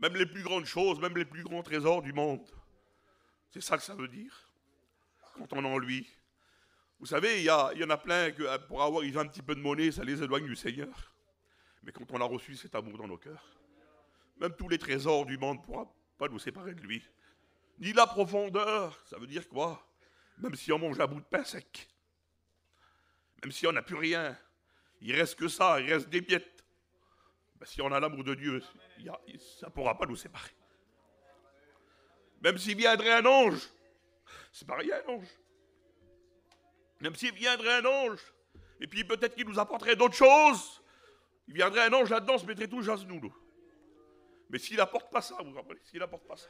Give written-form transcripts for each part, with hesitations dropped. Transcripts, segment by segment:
même les plus grandes choses, même les plus grands trésors du monde. C'est ça que ça veut dire, quand on est en lui. Vous savez, il y en a plein que pour avoir un petit peu de monnaie, ça les éloigne du Seigneur. Mais quand on a reçu cet amour dans nos cœurs, même tous les trésors du monde ne pourront pas nous séparer de lui. Ni la profondeur, ça veut dire quoi? Même si on mange un bout de pain sec, même si on n'a plus rien, il reste que ça, il reste des miettes. Ben, si on a l'amour de Dieu, ça ne pourra pas nous séparer. Même s'il viendrait un ange, c'est pas rien un ange. Même s'il viendrait un ange, et puis peut-être qu'il nous apporterait d'autres choses, il viendrait un ange là-dedans, se mettrait tous à genoux, nous. Mais s'il n'apporte pas ça, vous comprenez, s'il n'apporte pas ça,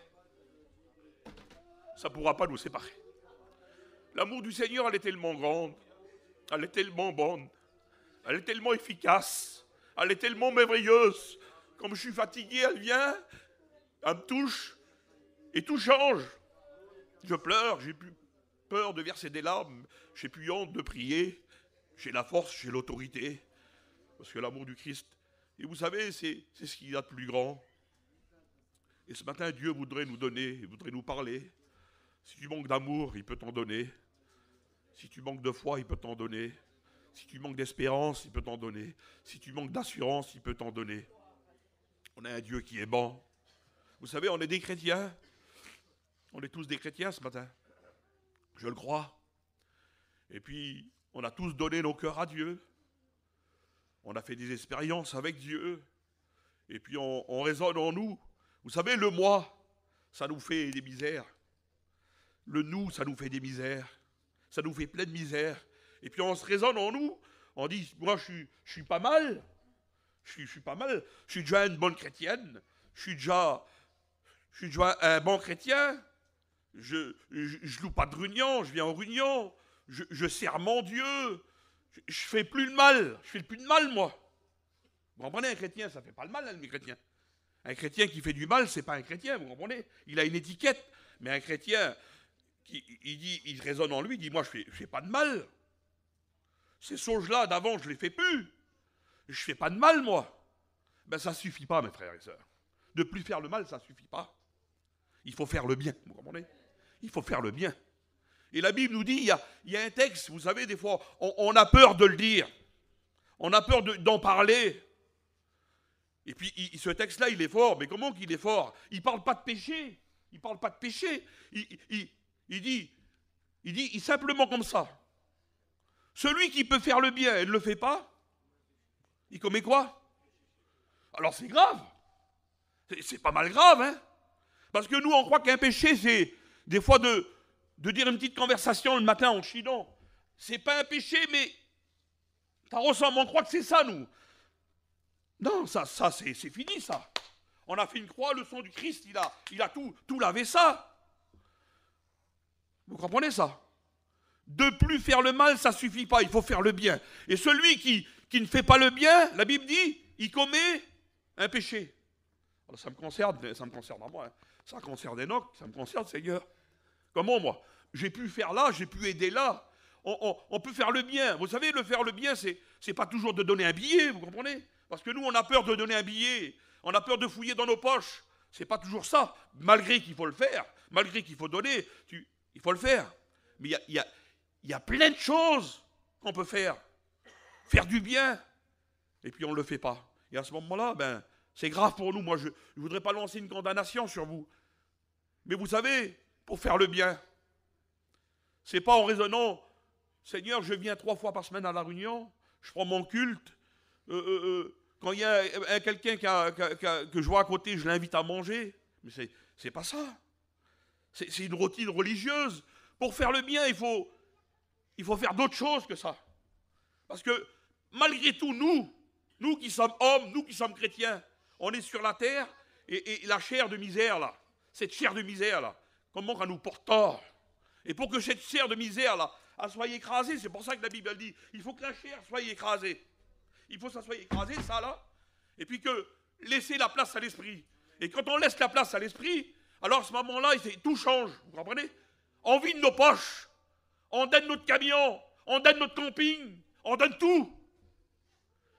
ça ne pourra pas nous séparer. L'amour du Seigneur, elle est tellement grande, elle est tellement bonne, elle est tellement efficace, elle est tellement merveilleuse. Comme je suis fatigué, elle vient, elle me touche, et tout change. Je pleure, j'ai plus peur de verser des larmes, j'ai plus honte de prier, j'ai la force, j'ai l'autorité, parce que l'amour du Christ, et vous savez, c'est ce qu'il y a de plus grand. Et ce matin, Dieu voudrait nous donner, il voudrait nous parler. Si tu manques d'amour, il peut t'en donner. Si tu manques de foi, il peut t'en donner. Si tu manques d'espérance, il peut t'en donner. Si tu manques d'assurance, il peut t'en donner. On a un Dieu qui est bon. Vous savez, on est des chrétiens. On est tous des chrétiens ce matin. Je le crois. Et puis, on a tous donné nos cœurs à Dieu. On a fait des expériences avec Dieu. Et puis, on résonne en nous. Vous savez, le moi, ça nous fait des misères. Le nous, ça nous fait des misères. Ça nous fait plein de misères. Et puis, on se raisonne en nous. On dit, moi, je suis pas mal. Je suis pas mal. Je suis déjà une bonne chrétienne. Je suis déjà un bon chrétien. Je loue pas de réunion. Je viens en réunion. Je sers mon Dieu. Je fais plus le mal. Je fais plus de mal, moi. Vous comprenez, un chrétien, ça fait pas le mal, hein, les chrétiens. Un chrétien qui fait du mal, c'est pas un chrétien, vous comprenez? Il a une étiquette. Mais un chrétien, il raisonne en lui, il dit, moi, je fais pas de mal. Ces choses-là, d'avant, je les fais plus. Je fais pas de mal, moi. Ben, ça suffit pas, mes frères et sœurs. De plus faire le mal, ça suffit pas. Il faut faire le bien, vous comprenez? Il faut faire le bien. Et la Bible nous dit, il y a un texte, vous savez, des fois, on a peur de le dire. On a peur d'en parler. Et puis, ce texte-là, il est fort. Mais comment qu'il est fort? Il ne parle pas de péché. Il ne parle pas de péché. Il dit simplement comme ça. Celui qui peut faire le bien et ne le fait pas, il commet quoi? Alors c'est grave. C'est pas mal grave, hein? Parce que nous, on croit qu'un péché, c'est des fois de dire une petite conversation le matin en chinant. C'est pas un péché, mais ça ressemble. On croit que c'est ça, nous. Non, ça c'est fini, ça. On a fait une croix, le sang du Christ, il a tout lavé ça. Vous comprenez ça? De plus faire le mal, ça ne suffit pas, il faut faire le bien. Et celui qui ne fait pas le bien, la Bible dit, il commet un péché. Alors ça me concerne à moi. Hein. Ça concerne Enoch, ça me concerne, Seigneur. Comment, moi? J'ai pu faire là, j'ai pu aider là. On peut faire le bien. Vous savez, faire le bien, c'est pas toujours de donner un billet, vous comprenez? Parce que nous, on a peur de donner un billet. On a peur de fouiller dans nos poches. C'est pas toujours ça. Malgré qu'il faut le faire, malgré qu'il faut donner, il faut le faire. Mais il y a plein de choses qu'on peut faire. Faire du bien. Et puis on ne le fait pas. Et à ce moment-là, c'est grave pour nous. Moi, je ne voudrais pas lancer une condamnation sur vous. Mais vous savez, pour faire le bien, c'est pas en raisonnant, Seigneur, je viens 3 fois par semaine à la réunion, je prends mon culte, quand il y a quelqu'un que je vois à côté, je l'invite à manger. Mais c'est pas ça. C'est une routine religieuse. Pour faire le bien, il faut faire d'autres choses que ça. Parce que malgré tout, nous qui sommes hommes, nous qui sommes chrétiens, on est sur la terre et la chair de misère là, cette chair de misère là, comment elle nous porte tort. Et pour que cette chair de misère là, elle soit écrasée, c'est pour ça que la Bible dit, il faut que la chair soit écrasée. Il faut que ça soit écrasé, ça là, et puis que laisser la place à l'esprit. Et quand on laisse la place à l'esprit, alors à ce moment-là, tout change, vous comprenez? On vide nos poches, on donne notre camion, on donne notre camping, on donne tout.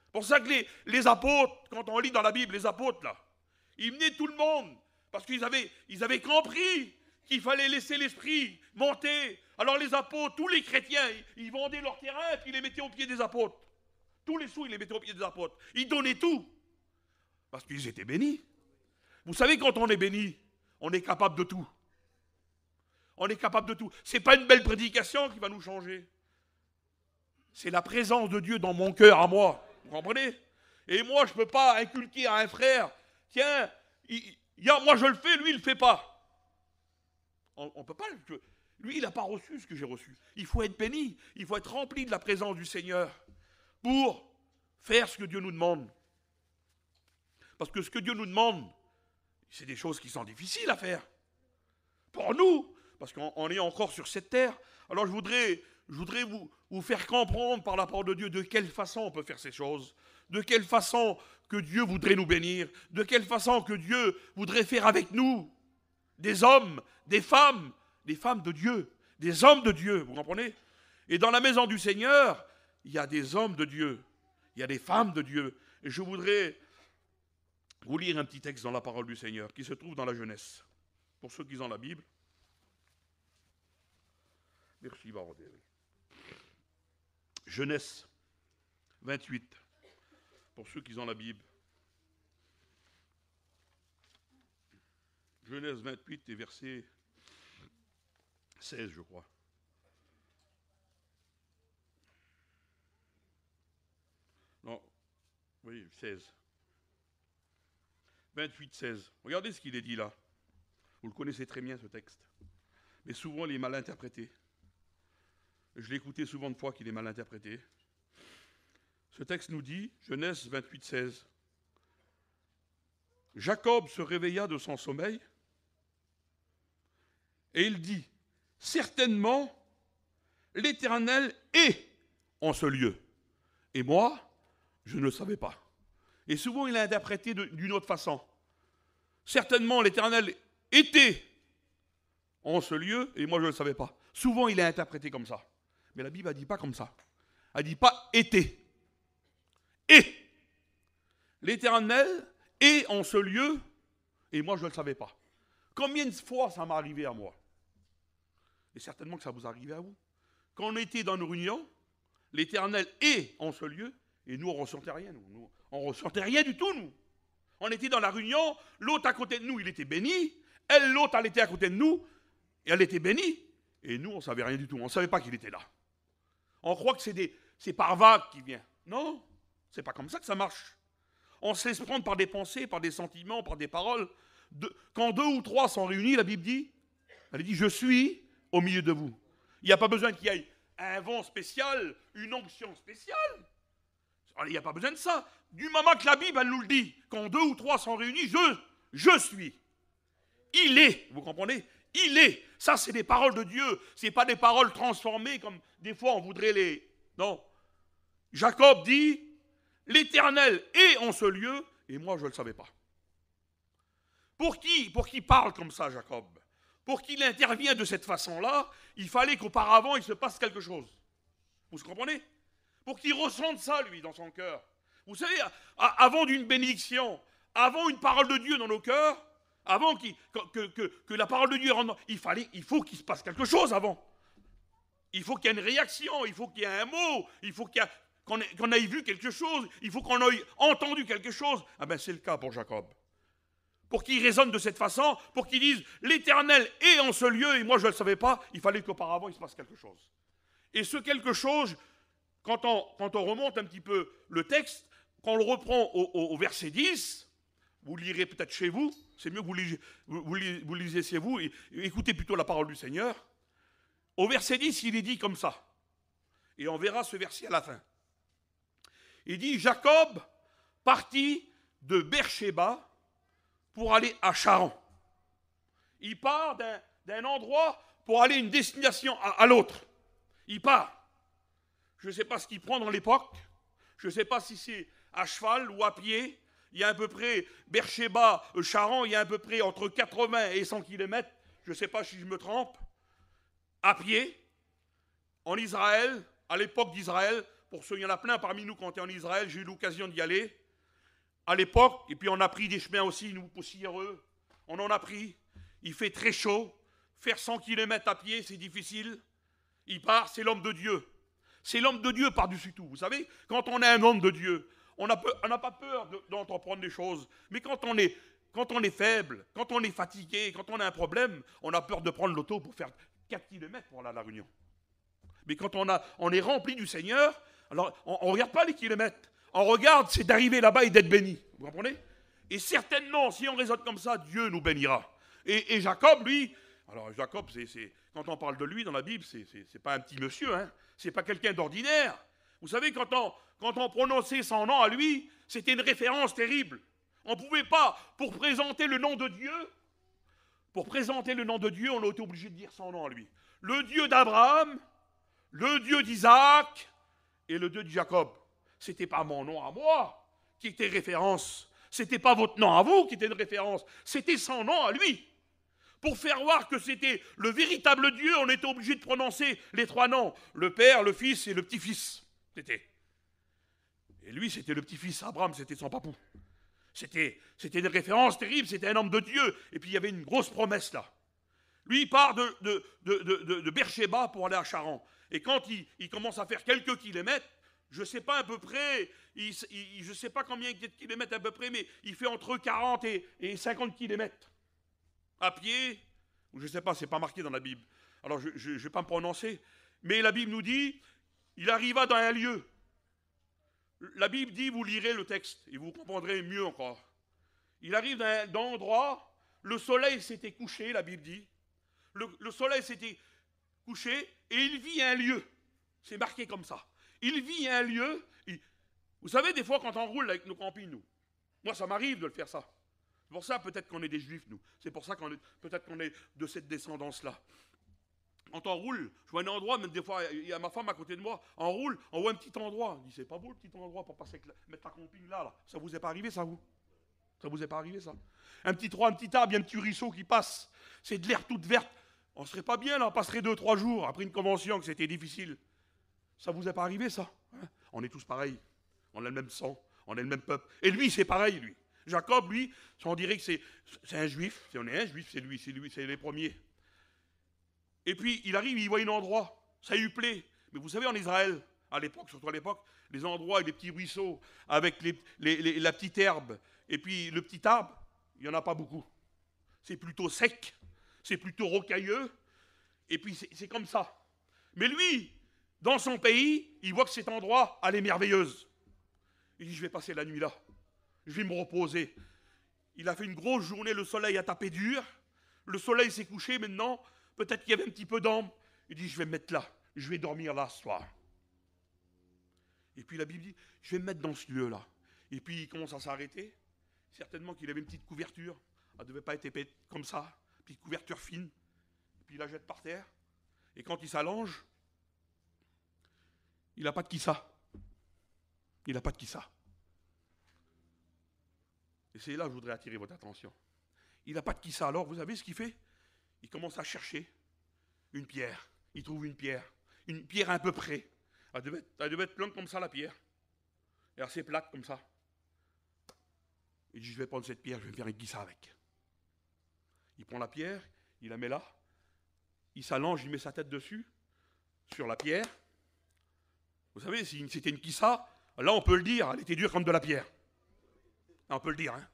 C'est pour ça que les apôtres, quand on lit dans la Bible, les apôtres là, Ils menaient tout le monde. Parce qu'ils avaient compris qu'il fallait laisser l'esprit monter. Alors les apôtres, tous les chrétiens, ils vendaient leur terrain et puis ils les mettaient aux pieds des apôtres. Tous les sous, ils les mettaient aux pieds des apôtres. Ils donnaient tout. Parce qu'ils étaient bénis. Vous savez, quand on est béni, on est capable de tout. On est capable de tout. Ce n'est pas une belle prédication qui va nous changer. C'est la présence de Dieu dans mon cœur à moi. Vous comprenez? Et moi, je ne peux pas inculquer à un frère, tiens, moi je le fais, lui il ne le fait pas. On ne peut pas. Lui, il n'a pas reçu ce que j'ai reçu. Il faut être béni. Il faut être rempli de la présence du Seigneur pour faire ce que Dieu nous demande. Parce que ce que Dieu nous demande, c'est des choses qui sont difficiles à faire. Pour nous, parce qu'on est encore sur cette terre. Alors je voudrais vous faire comprendre par la parole de Dieu de quelle façon on peut faire ces choses. De quelle façon que Dieu voudrait nous bénir. De quelle façon que Dieu voudrait faire avec nous. Des hommes, des femmes de Dieu, des hommes de Dieu, vous comprenez? Et dans la maison du Seigneur, il y a des hommes de Dieu, il y a des femmes de Dieu. Et je voudrais vous lire un petit texte dans la parole du Seigneur qui se trouve dans la Genèse. Pour ceux qui ont la Bible. Merci, Barodé. Genèse 28. Pour ceux qui ont la Bible. Genèse 28 et verset 16, je crois. Non, oui, 16. 28, 16. Regardez ce qu'il est dit là. Vous le connaissez très bien, ce texte. Mais souvent, il est mal interprété. Je l'ai écouté souvent de fois qu'il est mal interprété. Ce texte nous dit, Genèse 28, 16. Jacob se réveilla de son sommeil et il dit, certainement, l'Éternel est en ce lieu. Et moi, je ne le savais pas. Et souvent, il a interprété d'une autre façon. Certainement, l'Éternel était en ce lieu, et moi, je ne le savais pas. Souvent, il a interprété comme ça. Mais la Bible ne dit pas comme ça. Elle ne dit pas était. Et l'Éternel est en ce lieu, et moi, je ne le savais pas. Combien de fois ça m'est arrivé à moi? Et certainement que ça vous arrivait à vous. Quand on était dans nos réunions, l'Éternel est en ce lieu, et nous, on ne ressentait rien. On ne ressentait rien du tout, nous. On était dans la réunion, l'autre à côté de nous, il était béni. Elle, l'autre, elle était à côté de nous, et elle était bénie. Et nous, on ne savait rien du tout. On ne savait pas qu'il était là. On croit que c'est par vague qu'il vient. Non, c'est pas comme ça que ça marche. On se laisse prendre par des pensées, par des sentiments, par des paroles. Quand 2 ou 3 sont réunis, la Bible dit, elle dit, je suis au milieu de vous. Il n'y a pas besoin qu'il y ait un vent spécial, une onction spéciale. Il n'y a pas besoin de ça. Du moment que la Bible, elle nous le dit, quand 2 ou 3 sont réunis, je suis. Il est, vous comprenez? Il est. Ça, c'est des paroles de Dieu. Ce n'est pas des paroles transformées comme des fois on voudrait les... Non. Jacob dit, l'Éternel est en ce lieu, et moi, je ne le savais pas. Pour qu'il parle comme ça, Jacob, pour qu'il intervienne de cette façon-là, il fallait qu'auparavant, il se passe quelque chose. Vous comprenez? Pour qu'il ressente ça, lui, dans son cœur. Vous savez, avant d'une bénédiction, avant une parole de Dieu dans nos cœurs, avant que la parole de Dieu rentre, il faut qu'il se passe quelque chose avant. Il faut qu'il y ait une réaction, il faut qu'il y ait un mot, il faut qu'on ait vu quelque chose, il faut qu'on ait entendu quelque chose. Ah ben c'est le cas pour Jacob. Pour qu'il raisonne de cette façon, pour qu'il dise l'Éternel est en ce lieu et moi je ne le savais pas, il fallait qu'auparavant il se passe quelque chose. Et ce quelque chose, quand on remonte un petit peu le texte, quand on le reprend au verset 10, vous lirez peut-être chez vous, c'est mieux que vous lisez chez vous, et écoutez plutôt la parole du Seigneur. Au verset 10, il est dit comme ça. Et on verra ce verset à la fin. Il dit, Jacob partit de Beersheba pour aller à Charan. Il part d'un endroit pour aller à une destination à l'autre. Il part. Je ne sais pas ce qu'il prend dans l'époque. Je ne sais pas si c'est à cheval ou à pied. Il y a à peu près, Beersheba, Charan, il y a à peu près entre 80 et 100 km. Je ne sais pas si je me trompe. À pied, en Israël, à l'époque d'Israël, pour ceux, il y en a plein parmi nous quand on est en Israël, j'ai eu l'occasion d'y aller. à l'époque, et puis on a pris des chemins aussi, nous, poussiéreux. On en a pris. Il fait très chaud. Faire 100 km à pied, c'est difficile. Il part, c'est l'homme de Dieu. C'est l'homme de Dieu par-dessus tout. Vous savez, quand on est un homme de Dieu, on n'a pas peur d'entreprendre des choses. Mais quand on est faible, quand on est fatigué, quand on a un problème, on a peur de prendre l'auto pour faire 4 km pour aller à la Réunion. Mais quand on est rempli du Seigneur, alors on ne regarde pas les kilomètres. On regarde, c'est d'arriver là-bas et d'être béni. Vous comprenez? Et certainement, si on raisonne comme ça, Dieu nous bénira. Et Jacob, lui, alors Jacob, quand on parle de lui dans la Bible, c'est pas un petit monsieur, hein. C'est pas quelqu'un d'ordinaire. Vous savez, quand on prononçait son nom à lui, c'était une référence terrible. On ne pouvait pas, pour présenter le nom de Dieu, on a été obligé de dire son nom à lui. Le Dieu d'Abraham, le Dieu d'Isaac et le Dieu de Jacob. Ce n'était pas mon nom à moi qui était référence. Ce n'était pas votre nom à vous qui était une référence. C'était son nom à lui. Pour faire voir que c'était le véritable Dieu, on était obligé de prononcer les 3 noms. Le Père, le Fils et le Petit-Fils. Et lui, c'était le petit-fils. Abraham, c'était son papou. C'était une référence terrible, c'était un homme de Dieu. Et puis il y avait une grosse promesse là. Lui, il part de Beersheba pour aller à Charan. Et quand il commence à faire quelques kilomètres, je ne sais pas à peu près, je ne sais pas combien de kilomètres à peu près, mais il fait entre 40 et 50 kilomètres. À pied, ou je ne sais pas, c'est pas marqué dans la Bible. Alors je ne vais pas me prononcer. Mais la Bible nous dit, il arriva dans un lieu. La Bible dit, vous lirez le texte, et vous comprendrez mieux encore. Il arrive dans un endroit, le soleil s'était couché, la Bible dit. Le soleil s'était couché, et il vit un lieu. C'est marqué comme ça. Il vit un lieu. Vous savez, des fois, quand on roule avec nos campings, nous, moi, ça m'arrive de le faire ça. C'est pour ça, peut-être qu'on est des juifs, nous. C'est pour ça peut-être qu'on est de cette descendance-là. Quand on roule, je vois un endroit, même des fois, il y a ma femme à côté de moi, on roule, on voit un petit endroit. On dit, c'est pas beau le petit endroit pour passer mettre ta camping là. Ça vous est pas arrivé, ça, vous? Ça vous est pas arrivé, ça? Un petit arbre, il y a un petit ruisseau qui passe. C'est de l'air toute verte. On serait pas bien, là, on passerait 2-3 jours après une convention que c'était difficile. Ça vous est pas arrivé, ça? On est tous pareils. On a le même sang, on est le même peuple. Et lui, c'est pareil, lui. Jacob, lui, on dirait que c'est un juif. Si on est un juif, c'est lui, c'est les premiers. Et puis, il arrive, il voit un endroit, ça lui plaît. Mais vous savez, en Israël, à l'époque, surtout à l'époque, les endroits avec les petits ruisseaux, avec la petite herbe, et puis le petit arbre, il n'y en a pas beaucoup. C'est plutôt sec, c'est plutôt rocailleux, et puis c'est comme ça. Mais lui, dans son pays, il voit que cet endroit, elle est merveilleuse. Il dit, je vais passer la nuit là, je vais me reposer. Il a fait une grosse journée, le soleil a tapé dur, le soleil s'est couché maintenant, peut-être qu'il y avait un petit peu d'ombre. Il dit, je vais me mettre là, je vais dormir là ce soir. Et puis la Bible dit, je vais me mettre dans ce lieu-là. Et puis il commence à s'arrêter. Certainement qu'il avait une petite couverture. Elle ne devait pas être épais comme ça. Petite couverture fine. Et puis il la jette par terre. Et quand il s'allonge, il n'a pas de kissa. Il n'a pas de kissa. Et c'est là que je voudrais attirer votre attention. Il n'a pas de kissa. Alors, vous savez ce qu'il fait? Il commence à chercher une pierre. Il trouve une pierre un peu près. Elle devait être plate comme ça, la pierre. Et assez plate comme ça. Il dit, je vais prendre cette pierre, je vais me faire un kissa avec. Il prend la pierre, il la met là. Il s'allonge, il met sa tête dessus, sur la pierre. Vous savez, si c'était une kissa, là on peut le dire, elle était dure comme de la pierre. Là, on peut le dire, hein.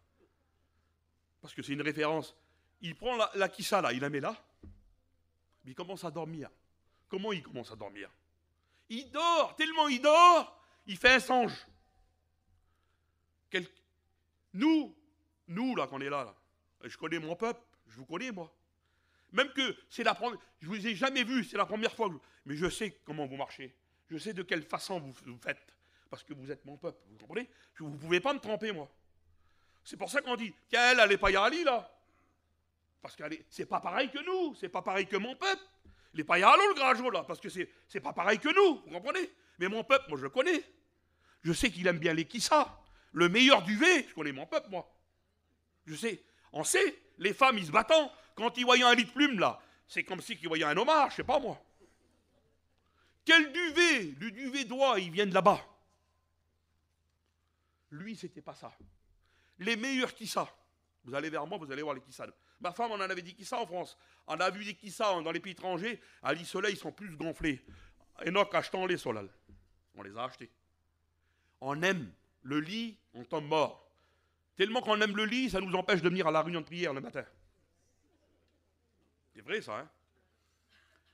Parce que c'est une référence. Il prend la kissa là, il la met là, mais il commence à dormir. Comment il commence à dormir? Il dort, tellement il dort, il fait un songe. Nous, là, qu'on est là, je connais mon peuple, je vous connais, moi. Même que c'est la première, je ne vous ai jamais vu, c'est la première fois, mais je sais comment vous marchez. Je sais de quelle façon vous faites, parce que vous êtes mon peuple, vous comprenez? Vous ne pouvez pas me tromper, moi. C'est pour ça qu'on dit, tiens, elle n'est pas Yarali, là. Parce que c'est pas pareil que nous, c'est pas pareil que mon peuple. Il n'est pas Yaralo, le Grajo, là, parce que c'est pas pareil que nous, vous comprenez? Mais mon peuple, moi, je le connais. Je sais qu'il aime bien les kissa. Le meilleur duvet, je connais mon peuple, moi. Je sais, on sait, les femmes, ils se battent. Quand ils voyaient un lit de plume, là, c'est comme si ils voyaient un homard, je sais pas, moi. Quel duvet? Le duvet d'oie, il vient de là-bas. Lui, c'était pas ça. Les meilleurs kissas. Vous allez vers moi, vous allez voir les kissas. Ma femme, on en avait des kissas en France. On a vu des kissas dans les pays étrangers. À l'Isoleil, ils sont plus gonflés. Enoch achetant-les, Solal. On les a achetés. On aime le lit, on tombe mort. Tellement qu'on aime le lit, ça nous empêche de venir à la réunion de prière le matin. C'est vrai, ça, hein?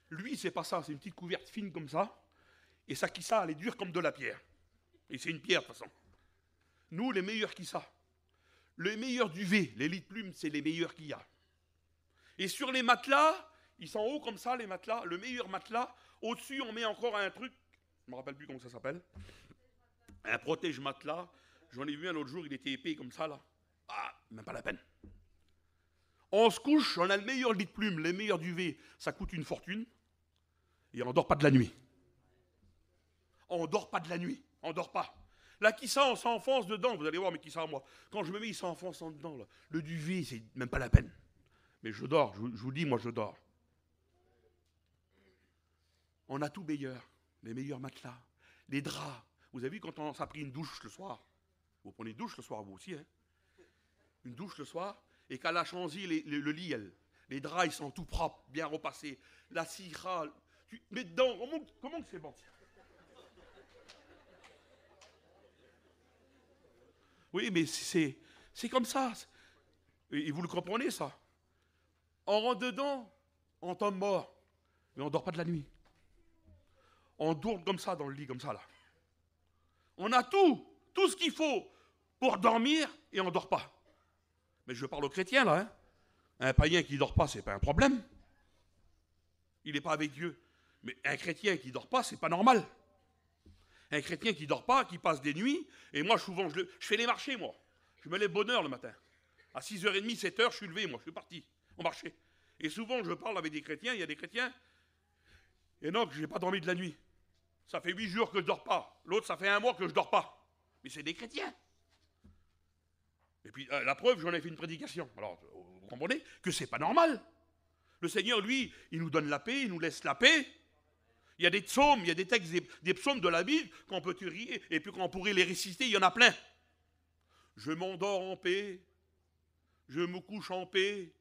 Lui, c'est pas ça. C'est une petite couverte fine comme ça. Et sa kissa, elle est dure comme de la pierre. Et c'est une pierre, de toute façon. Nous, les meilleurs kissas. Les meilleurs duvets, les lits de plumes, c'est les meilleurs qu'il y a. Et sur les matelas, ils sont hauts comme ça, les matelas. Le meilleur matelas, au-dessus, on met encore un truc, je ne me rappelle plus comment ça s'appelle, un protège-matelas. J'en ai vu un l'autre jour, il était épais comme ça, là. Ah, même pas la peine. On se couche, on a le meilleur lit de plumes, les meilleurs duvets, ça coûte une fortune, et on ne dort pas de la nuit. On ne dort pas de la nuit, on ne dort pas. Là, qui ça, on s'enfonce dedans, vous allez voir, mais qui ça, moi. Quand je me mets, il s'enfonce en dedans, là. Le duvet, c'est même pas la peine. Mais je dors, je vous dis, moi, je dors. On a tout meilleur, les meilleurs matelas, les draps. Vous avez vu quand on s'est pris une douche le soir? Vous prenez une douche le soir, vous aussi, hein? Une douche le soir, et qu'à la chanzy, le lit, les draps, ils sont tout propres, bien repassés. La cira, tu mets dedans, comment que c'est bon? Oui, mais c'est comme ça. Et vous le comprenez, ça? On rentre dedans, on tombe mort. Mais on ne dort pas de la nuit. On tourne comme ça dans le lit, comme ça, là. On a tout ce qu'il faut pour dormir et on ne dort pas. Mais je parle aux chrétiens, là. Hein. Un païen qui ne dort pas, ce n'est pas un problème. Il n'est pas avec Dieu. Mais un chrétien qui ne dort pas, ce n'est pas normal. Un chrétien qui ne dort pas, qui passe des nuits, et moi, souvent, je fais les marchés, moi. Je me lève bonne heure le matin. À 6h30, 7h, je suis levé, moi, je suis parti, au marché. Et souvent, je parle avec des chrétiens, il y a des chrétiens, et non, je n'ai pas dormi de la nuit. Ça fait 8 jours que je ne dors pas. L'autre, ça fait 1 mois que je ne dors pas. Mais c'est des chrétiens. Et puis, la preuve, j'en ai fait une prédication. Alors, vous comprenez que c'est pas normal. Le Seigneur, lui, il nous donne la paix, il nous laisse la paix. Il y a des psaumes, il y a des textes, des psaumes de la Bible qu'on peut tirer, et puis qu'on pourrait les réciter, il y en a plein. Je m'endors en paix, je me couche en paix,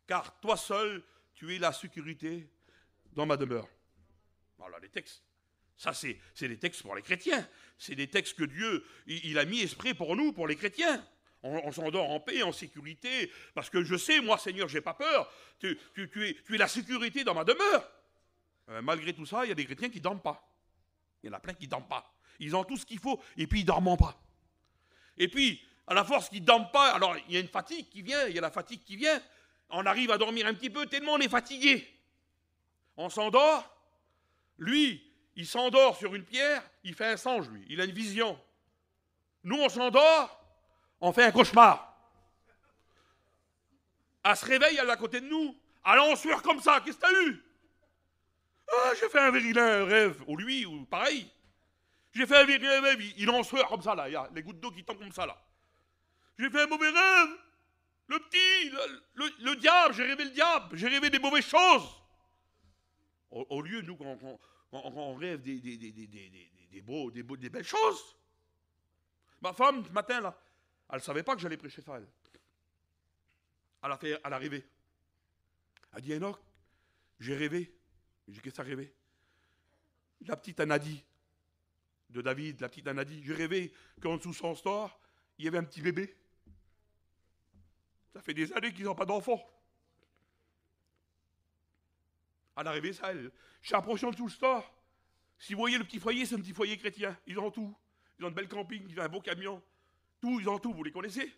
car toi seul, tu es la sécurité dans ma demeure. Voilà les textes. Ça, c'est des textes pour les chrétiens. C'est des textes que Dieu, il a mis esprit pour nous, pour les chrétiens. On s'endort en paix, en sécurité, parce que je sais, moi, Seigneur, j'ai pas peur. Tu es la sécurité dans ma demeure. Malgré tout ça, il y a des chrétiens qui ne dorment pas. Il y en a plein qui ne dorment pas. Ils ont tout ce qu'il faut, et puis ils ne dorment pas. Et puis, à la force qu'ils ne dorment pas, alors il y a une fatigue qui vient, il y a la fatigue qui vient. On arrive à dormir un petit peu, tellement on est fatigué. On s'endort. Lui, il s'endort sur une pierre, il fait un songe, lui. Il a une vision. Nous, on s'endort, on fait un cauchemar. Elle se réveille, elle est à côté de nous. Elle en sueur comme ça, qu'est-ce que t'as eu? Ah, j'ai fait un vilain rêve. Ou lui, ou pareil. J'ai fait un vilain rêve, il en sueur comme ça, là. Il y a les gouttes d'eau qui tombent comme ça, là. J'ai fait un mauvais rêve. Le petit, le diable, j'ai rêvé le diable. J'ai rêvé des mauvaises choses. Au lieu, nous, quand on rêve des belles choses. Ma femme, ce matin, là, elle ne savait pas que j'allais prêcher ça, elle. Elle a rêvé. Elle dit, Enoch, j'ai rêvé. J'ai dit, qu'est-ce que tu as rêvé? La petite Anadie, de David, la petite Anadie, j'ai rêvé qu'en dessous de son store, il y avait un petit bébé. Ça fait des années qu'ils n'ont pas d'enfants. Elle a rêvé ça, elle. J'ai l'impression de tout le store. Si vous voyez le petit foyer, c'est un petit foyer chrétien. Ils ont tout. Ils ont de belles campings, ils ont un beau camion. Tout, ils ont tout, vous les connaissez.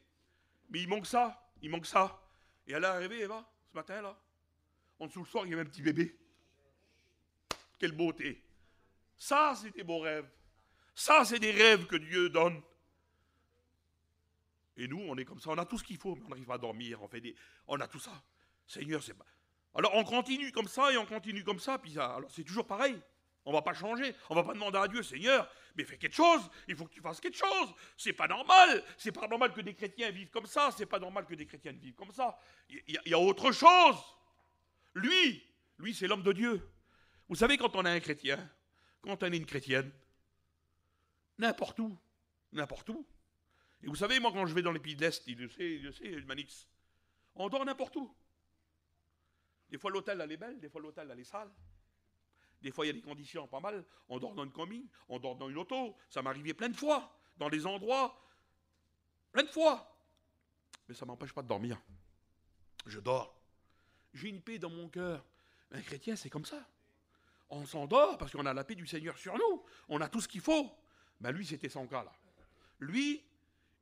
Mais il manque ça, il manque ça. Et elle a rêvé, Eva, ce matin, là. En dessous le soir, il y avait un petit bébé. Quelle beauté. Ça, c'est des beaux rêves. Ça, c'est des rêves que Dieu donne. Et nous, on est comme ça, on a tout ce qu'il faut, mais on arrive à dormir, on a tout ça. Seigneur, c'est pas... Alors, on continue comme ça, et on continue comme ça, puis ça, alors c'est toujours pareil. On ne va pas changer, on ne va pas demander à Dieu, Seigneur, mais fais quelque chose, il faut que tu fasses quelque chose. C'est pas normal que des chrétiens vivent comme ça, c'est pas normal que des chrétiennes vivent comme ça. Il y a autre chose. Lui, c'est l'homme de Dieu. Vous savez, quand on est un chrétien, quand on est une chrétienne, n'importe où, Et vous savez, moi, quand je vais dans les pays de l'Est, il le sait, Manix, on dort n'importe où. Des fois, l'hôtel, elle est belle, des fois, l'hôtel, elle est sale. Des fois, il y a des conditions pas mal. On dort dans une commune, on dort dans une auto. Ça m'est arrivé plein de fois, dans des endroits, plein de fois. Mais ça ne m'empêche pas de dormir. Je dors. J'ai une paix dans mon cœur. Un chrétien, c'est comme ça. On s'endort parce qu'on a la paix du Seigneur sur nous. On a tout ce qu'il faut. Ben lui, c'était son cas, là. Lui,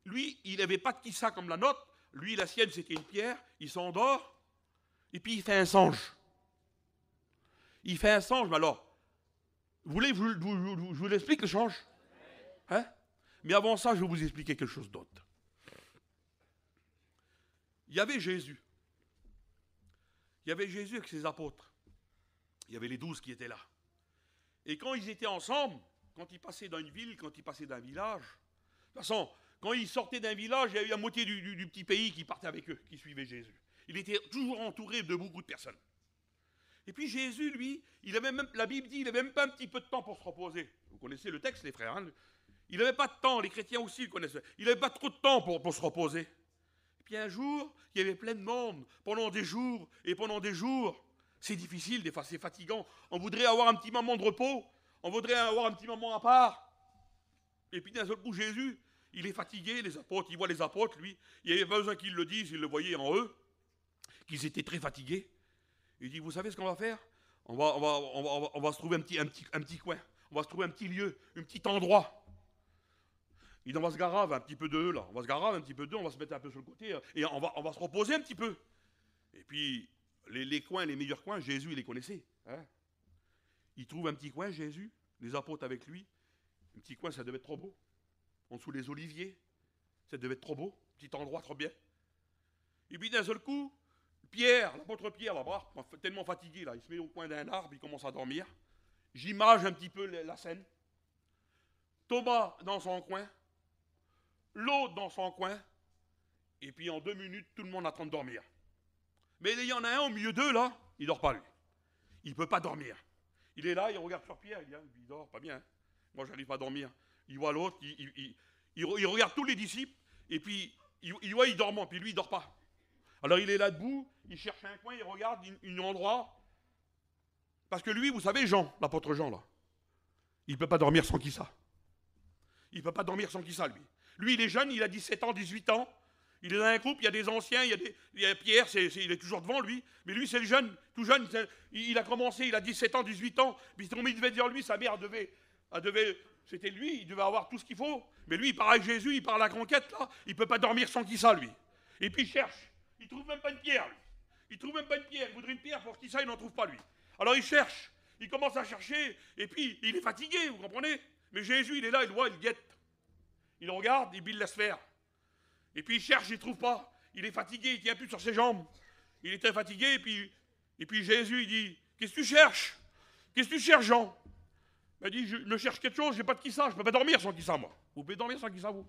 il n'avait pas de kissa comme la nôtre. Lui, la sienne, c'était une pierre. Il s'endort. Et puis, il fait un songe. Il fait un songe, mais alors, vous voulez que je vous l'explique, le songe? Hein? Mais avant ça, je vais vous expliquer quelque chose d'autre. Il y avait Jésus. Il y avait Jésus avec ses apôtres. Il y avait les 12 qui étaient là. Et quand ils étaient ensemble, quand ils passaient dans une ville, quand ils passaient d'un village, de toute façon, quand ils sortaient d'un village, il y avait la moitié du petit pays qui partait avec eux, qui suivait Jésus. Il était toujours entouré de beaucoup de personnes. Et puis Jésus, lui, la Bible dit, il n'avait même pas un petit peu de temps pour se reposer. Vous connaissez le texte, les frères. Hein? Il n'avait pas de temps, les chrétiens aussi le connaissaient. Il n'avait pas trop de temps pour se reposer. Et puis un jour, il y avait plein de monde, pendant des jours et pendant des jours. C'est difficile, des fois c'est fatigant. On voudrait avoir un petit moment de repos, on voudrait avoir un petit moment à part. Et puis d'un seul coup, Jésus, il est fatigué, les apôtres, il voit les apôtres, lui, il n'y avait pas besoin qu'ils le disent, il le voyait en eux, qu'ils étaient très fatigués. Il dit, vous savez ce qu'on va faire? On va se trouver un petit coin, on va se trouver un petit lieu, un petit endroit. Il dit, on va se garave un petit peu d'eux, là. On va se garave un petit peu d'eux, on va se mettre un peu sur le côté, et on va se reposer un petit peu. Et puis, les coins, les meilleurs coins, Jésus, il les connaissait. Hein? Il trouve un petit coin, Jésus, les apôtres avec lui. Un petit coin, ça devait être trop beau. En dessous des oliviers, ça devait être trop beau. Petit endroit, trop bien. Et puis d'un seul coup, Pierre, l'apôtre Pierre, là-bas, tellement fatigué, là, il se met au coin d'un arbre, il commence à dormir. J'image un petit peu la scène. Thomas dans son coin, l'autre dans son coin, et puis en 2 minutes, tout le monde est en train de dormir. Mais il y en a un au milieu d'eux, là, il ne dort pas, lui. Il ne peut pas dormir. Il est là, il regarde sur Pierre, il dit, il dort, pas bien. Hein. Moi, je n'arrive pas à dormir. Il voit l'autre, il regarde tous les disciples, et puis il voit, il dorment, puis lui, il ne dort pas. Alors il est là debout, il cherche un coin, il regarde un endroit. Parce que lui, vous savez, Jean, l'apôtre Jean, là, il ne peut pas dormir sans qui ça. Il ne peut pas dormir sans qui ça, lui. Lui, il est jeune, il a 17 ans, 18 ans. Il est dans un groupe, il y a des anciens, il y a Pierre, il est toujours devant lui. Mais lui, c'est le jeune, tout jeune. Il a commencé, il a 17 ans, 18 ans. Puis il devait dire lui, sa mère c'était lui, il devait avoir tout ce qu'il faut. Mais lui, il part avec Jésus, il part à la conquête, là. Il ne peut pas dormir sans qui ça, lui. Et puis il cherche. Il ne trouve même pas une pierre, lui. Il ne trouve même pas une pierre. Il voudrait une pierre pour qui ça, il n'en trouve pas, lui. Alors il cherche. Il commence à chercher. Et puis, il est fatigué, vous comprenez? Mais Jésus, il est là, il voit, il guette. Il regarde, il laisse faire. Et puis il cherche, il ne trouve pas. Il est fatigué, il ne tient plus sur ses jambes. Il était fatigué, et puis Jésus, il dit, qu'est-ce que tu cherches? Qu'est-ce que tu cherches, Jean? Il dit, je me cherche quelque chose, je n'ai pas de qui ça, je ne peux pas dormir sans qui ça, moi. Vous pouvez dormir sans qui ça, vous?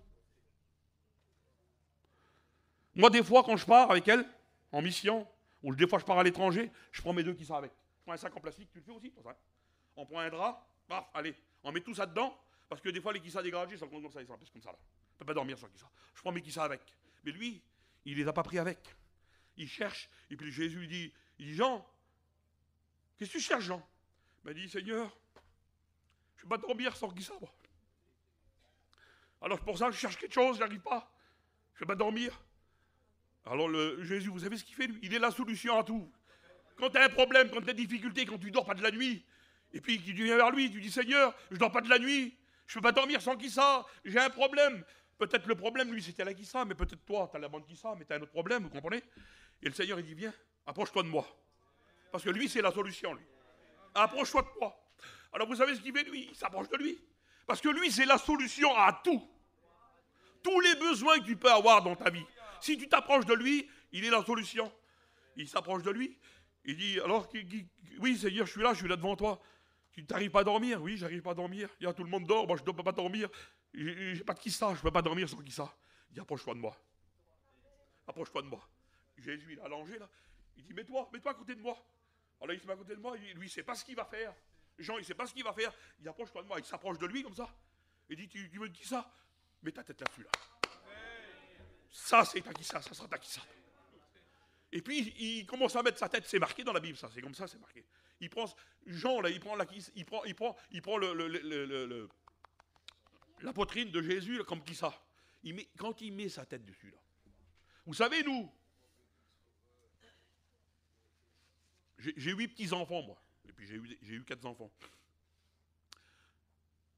Moi, des fois, quand je pars avec elle, en mission, ou des fois je pars à l'étranger, je prends mes 2 qui ça avec. Je prends un sac en plastique, tu le fais aussi, pour ça. On prend un drap, paf, allez, on met tout ça dedans, parce que des fois, les kissas dégradés, ça comme ça, ils sont comme ça, là. On ne peut pas dormir sans kissa. Je prends mes kissas avec. Mais lui, il ne les a pas pris avec. Il cherche, et puis Jésus lui dit, Jean, qu'est-ce que tu cherches, Jean? Il dit, Seigneur, je ne peux pas dormir sans kissa, moi. Alors pour ça, je cherche quelque chose, je n'arrive pas. Je ne peux pas dormir. Alors Jésus, vous savez ce qu'il fait, lui? Il est la solution à tout. Quand tu as un problème, quand tu as des difficultés, quand tu ne dors pas de la nuit, et puis tu viens vers lui, tu dis, Seigneur, je ne dors pas de la nuit, je ne peux pas dormir sans kissa, j'ai un problème. Peut-être le problème, lui, c'était la kissa, mais peut-être toi, tu as la bonne kissa, mais tu as un autre problème, vous comprenez? Et le Seigneur, il dit, viens, approche-toi de moi. Parce que lui, c'est la solution, lui. Approche-toi de moi. Alors vous savez ce qu'il fait, lui? Il s'approche de lui. Parce que lui, c'est la solution à tout. Tous les besoins que tu peux avoir dans ta vie. Si tu t'approches de lui, il est la solution. Il s'approche de lui. Il dit, alors, oui, Seigneur, je suis là devant toi. Tu n'arrives pas à dormir? Oui, j'arrive pas à dormir. Tout le monde dort, moi je ne peux pas dormir. J'ai pas de qui ça, je ne peux pas dormir sans qui ça. Il dit, approche-toi de moi. Approche-toi de moi. Jésus, il est allongé là. Il dit, mets-toi à côté de moi. Alors il se met à côté de moi, lui, il ne sait pas ce qu'il va faire. Jean, il ne sait pas ce qu'il va faire. Il dit, approche-toi de moi. Il s'approche de lui comme ça. Il dit, tu veux de qui ça? Mets ta tête là-dessus, là. Ça, c'est Takissa, ça sera Takissa. Et puis, il commence à mettre sa tête, c'est marqué dans la Bible, ça, c'est comme ça, c'est marqué. Il prend, Jean, là, il prend la poitrine de Jésus, là, comme qui ça. Quand il met sa tête dessus, là. Vous savez, nous, j'ai 8 petits-enfants, moi. Et puis, j'ai eu 4 enfants.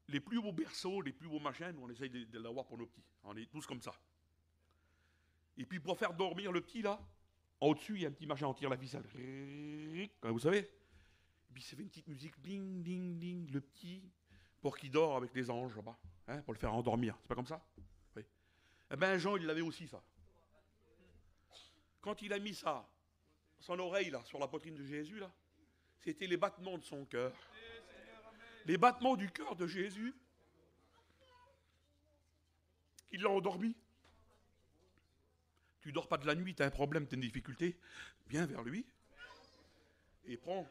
Les plus beaux berceaux, les plus beaux machins, nous, on essaye de l'avoir pour nos petits. On est tous comme ça. Et puis, pour faire dormir le petit, là, au-dessus, il y a un petit machin, on tire la ficelle. Vous savez? Et puis, ça fait une petite musique, ding, ding, ding, le petit, pour qu'il dort avec les anges là-bas, hein, pour le faire endormir. C'est pas comme ça? Oui. Eh bien, Jean, il l'avait aussi, ça. Quand il a mis ça, son oreille, là, sur la poitrine de Jésus, là, c'était les battements de son cœur. Les battements du cœur de Jésus, qui l'a endormi. Tu dors pas de la nuit, tu as un problème, tu as une difficulté, viens vers lui et prends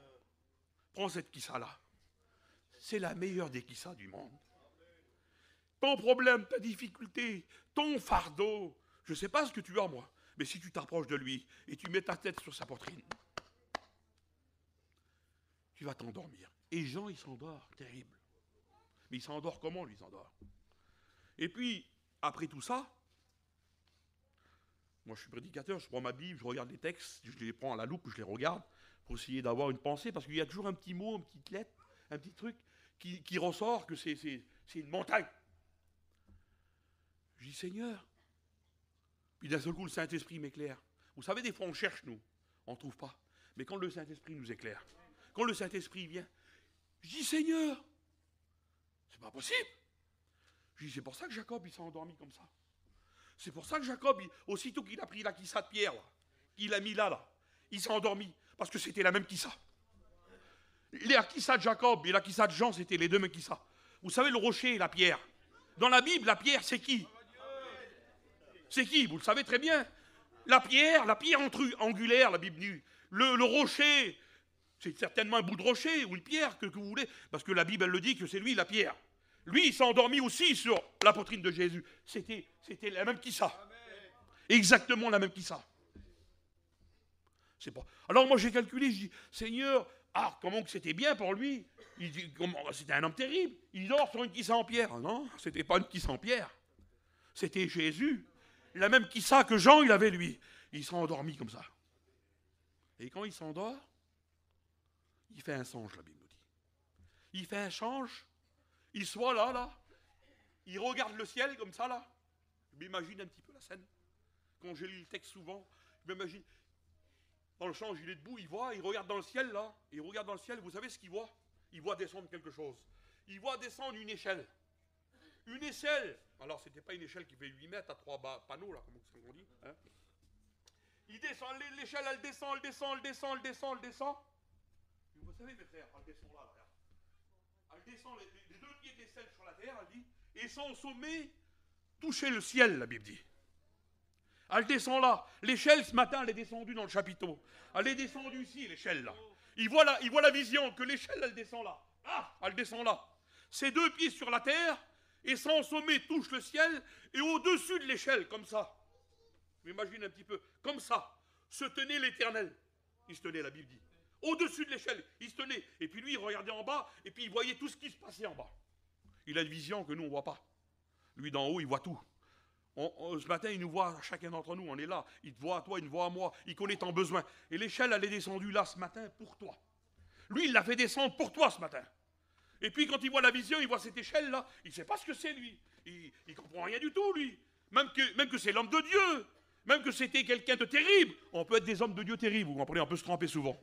cette kissa-là. C'est la meilleure des kissas du monde. Ton problème, ta difficulté, ton fardeau, je ne sais pas ce que tu as, moi, mais si tu t'approches de lui et tu mets ta tête sur sa poitrine, tu vas t'endormir. Et Jean, il s'endort, terrible. Mais il s'endort comment, lui, il s'endort? Et puis, après tout ça, moi, je suis prédicateur, je prends ma Bible, je regarde les textes, je les prends à la loupe, je les regarde pour essayer d'avoir une pensée, parce qu'il y a toujours un petit mot, une petite lettre, un petit truc qui ressort que c'est une montagne. Je dis, Seigneur. Puis d'un seul coup, le Saint-Esprit m'éclaire. Vous savez, des fois, on cherche, nous, on ne trouve pas. Mais quand le Saint-Esprit nous éclaire, quand le Saint-Esprit vient, je dis, Seigneur, c'est pas possible. Je dis, c'est pour ça que Jacob, il s'est endormi comme ça. C'est pour ça que Jacob, aussitôt qu'il a pris la kissa de pierre, qu'il a mis là, il s'est endormi, parce que c'était la même kissa. La kissa de Jacob et la kissa de Jean, c'était les deux mêmes kissas. Vous savez, le rocher et la pierre. Dans la Bible, la pierre, c'est qui? C'est qui? Vous le savez très bien. La pierre angulaire, la Bible dit. Le rocher, c'est certainement un bout de rocher ou une pierre que vous voulez, parce que la Bible, elle le dit que c'est lui, la pierre. Lui, il s'est endormi aussi sur la poitrine de Jésus. C'était la même kissa. Exactement la même kissa. C'est pas. Alors moi, j'ai calculé, je dis, Seigneur, comment que c'était bien pour lui. Il dit, c'était un homme terrible. Il dort sur une kissa en pierre. Non, c'était pas une kissa en pierre. C'était Jésus. La même kissa que Jean, il avait lui. Il s'est endormi comme ça. Et quand il s'endort, il fait un songe, la Bible nous dit. Il fait un songe. Il soit là, il regarde le ciel comme ça, là. Je m'imagine un petit peu la scène. Quand j'ai lu le texte souvent, je m'imagine, dans le songe, il est debout, il regarde dans le ciel, là, il regarde dans le ciel, vous savez ce qu'il voit? Il voit descendre quelque chose. Il voit descendre une échelle. Une échelle. Alors, c'était pas une échelle qui fait 8 mètres à 3 panneaux, là, comme on dit. Hein. Il descend, l'échelle, elle descend. Vous savez, mes frères, elle descend là. Elle descend, les 2 pieds d'échelle sur la terre, elle dit, et son sommet touchait le ciel, la Bible dit. Elle descend là. L'échelle, ce matin, elle est descendue dans le chapiteau. Elle est descendue ici, l'échelle, là. Il voit la vision, que l'échelle, elle descend là. Elle descend là. Ses 2 pieds sur la terre, et son sommet touche le ciel, et au-dessus de l'échelle, comme ça. M'imagine un petit peu, comme ça, se tenait l'Éternel. Il se tenait, la Bible dit. Au-dessus de l'échelle, il se tenait. Et puis lui, il regardait en bas, et puis il voyait tout ce qui se passait en bas. Il a une vision que nous, on ne voit pas. Lui, d'en haut, il voit tout. Ce matin, il nous voit, chacun d'entre nous, on est là. Il te voit à toi, il te voit à moi. Il connaît ton besoin. Et l'échelle, elle est descendue là, ce matin, pour toi. Lui, il l'a fait descendre pour toi, ce matin. Et puis, quand il voit la vision, il voit cette échelle-là. Il ne sait pas ce que c'est, lui. Il ne comprend rien du tout, lui. Même que c'est l'homme de Dieu. Même que c'était quelqu'un de terrible. On peut être des hommes de Dieu terribles, vous comprenez, on peut se tromper souvent.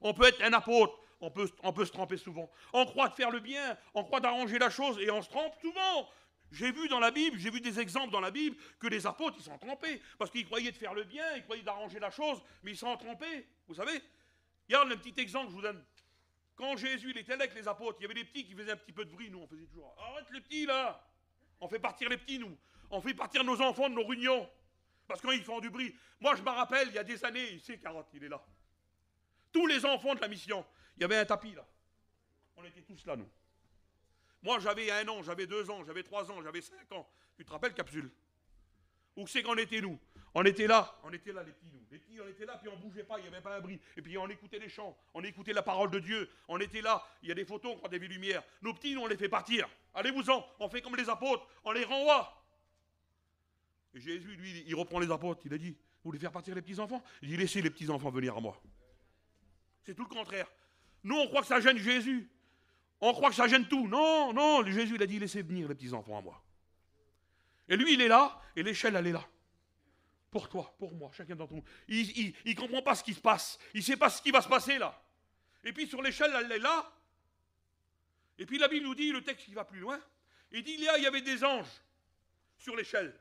On peut être un apôtre, on peut se tromper souvent. On croit de faire le bien, on croit d'arranger la chose, et on se trompe souvent. J'ai vu dans la Bible, j'ai vu des exemples dans la Bible, que les apôtres, ils sont trompés, parce qu'ils croyaient de faire le bien, ils croyaient d'arranger la chose, mais ils sont trompés, vous savez. Regarde un petit exemple que je vous donne. Quand Jésus il était là avec les apôtres, il y avait des petits qui faisaient un petit peu de bruit, nous on faisait toujours, arrête les petits là. On fait partir les petits, nous. On fait partir nos enfants de nos réunions. Parce qu'ils font du bruit. Moi, je me rappelle, il y a des années, il sait, Carotte, il est là. Tous les enfants de la mission, il y avait un tapis là. On était tous là, nous. Moi, j'avais 1 an, j'avais 2 ans, j'avais 3 ans, j'avais 5 ans. Tu te rappelles, Capsule? Où c'est qu'on était, nous? On était là, les petits, nous. Les petits, on était là, puis on ne bougeait pas, il n'y avait pas un bruit. Et puis on écoutait les chants, on écoutait la parole de Dieu. On était là, il y a des photos quand on a des lumières. Nos petits, nous, on les fait partir. Allez-vous-en, on fait comme les apôtres, on les renvoie. Et Jésus, lui, il reprend les apôtres, il a dit, vous voulez faire partir les petits-enfants? Il dit, laissez les petits-enfants venir à moi. C'est tout le contraire. Nous, on croit que ça gêne Jésus. On croit que ça gêne tout. Non, non, Jésus, il a dit, laissez venir les petits-enfants à moi. Et lui, il est là, et l'échelle, elle est là. Pour toi, pour moi, chacun d'entre nous. Il ne comprend pas ce qui se passe. Il ne sait pas ce qui va se passer là. Et puis sur l'échelle, elle est là. Et puis la Bible nous dit, le texte qui va plus loin, il dit, il y avait des anges sur l'échelle.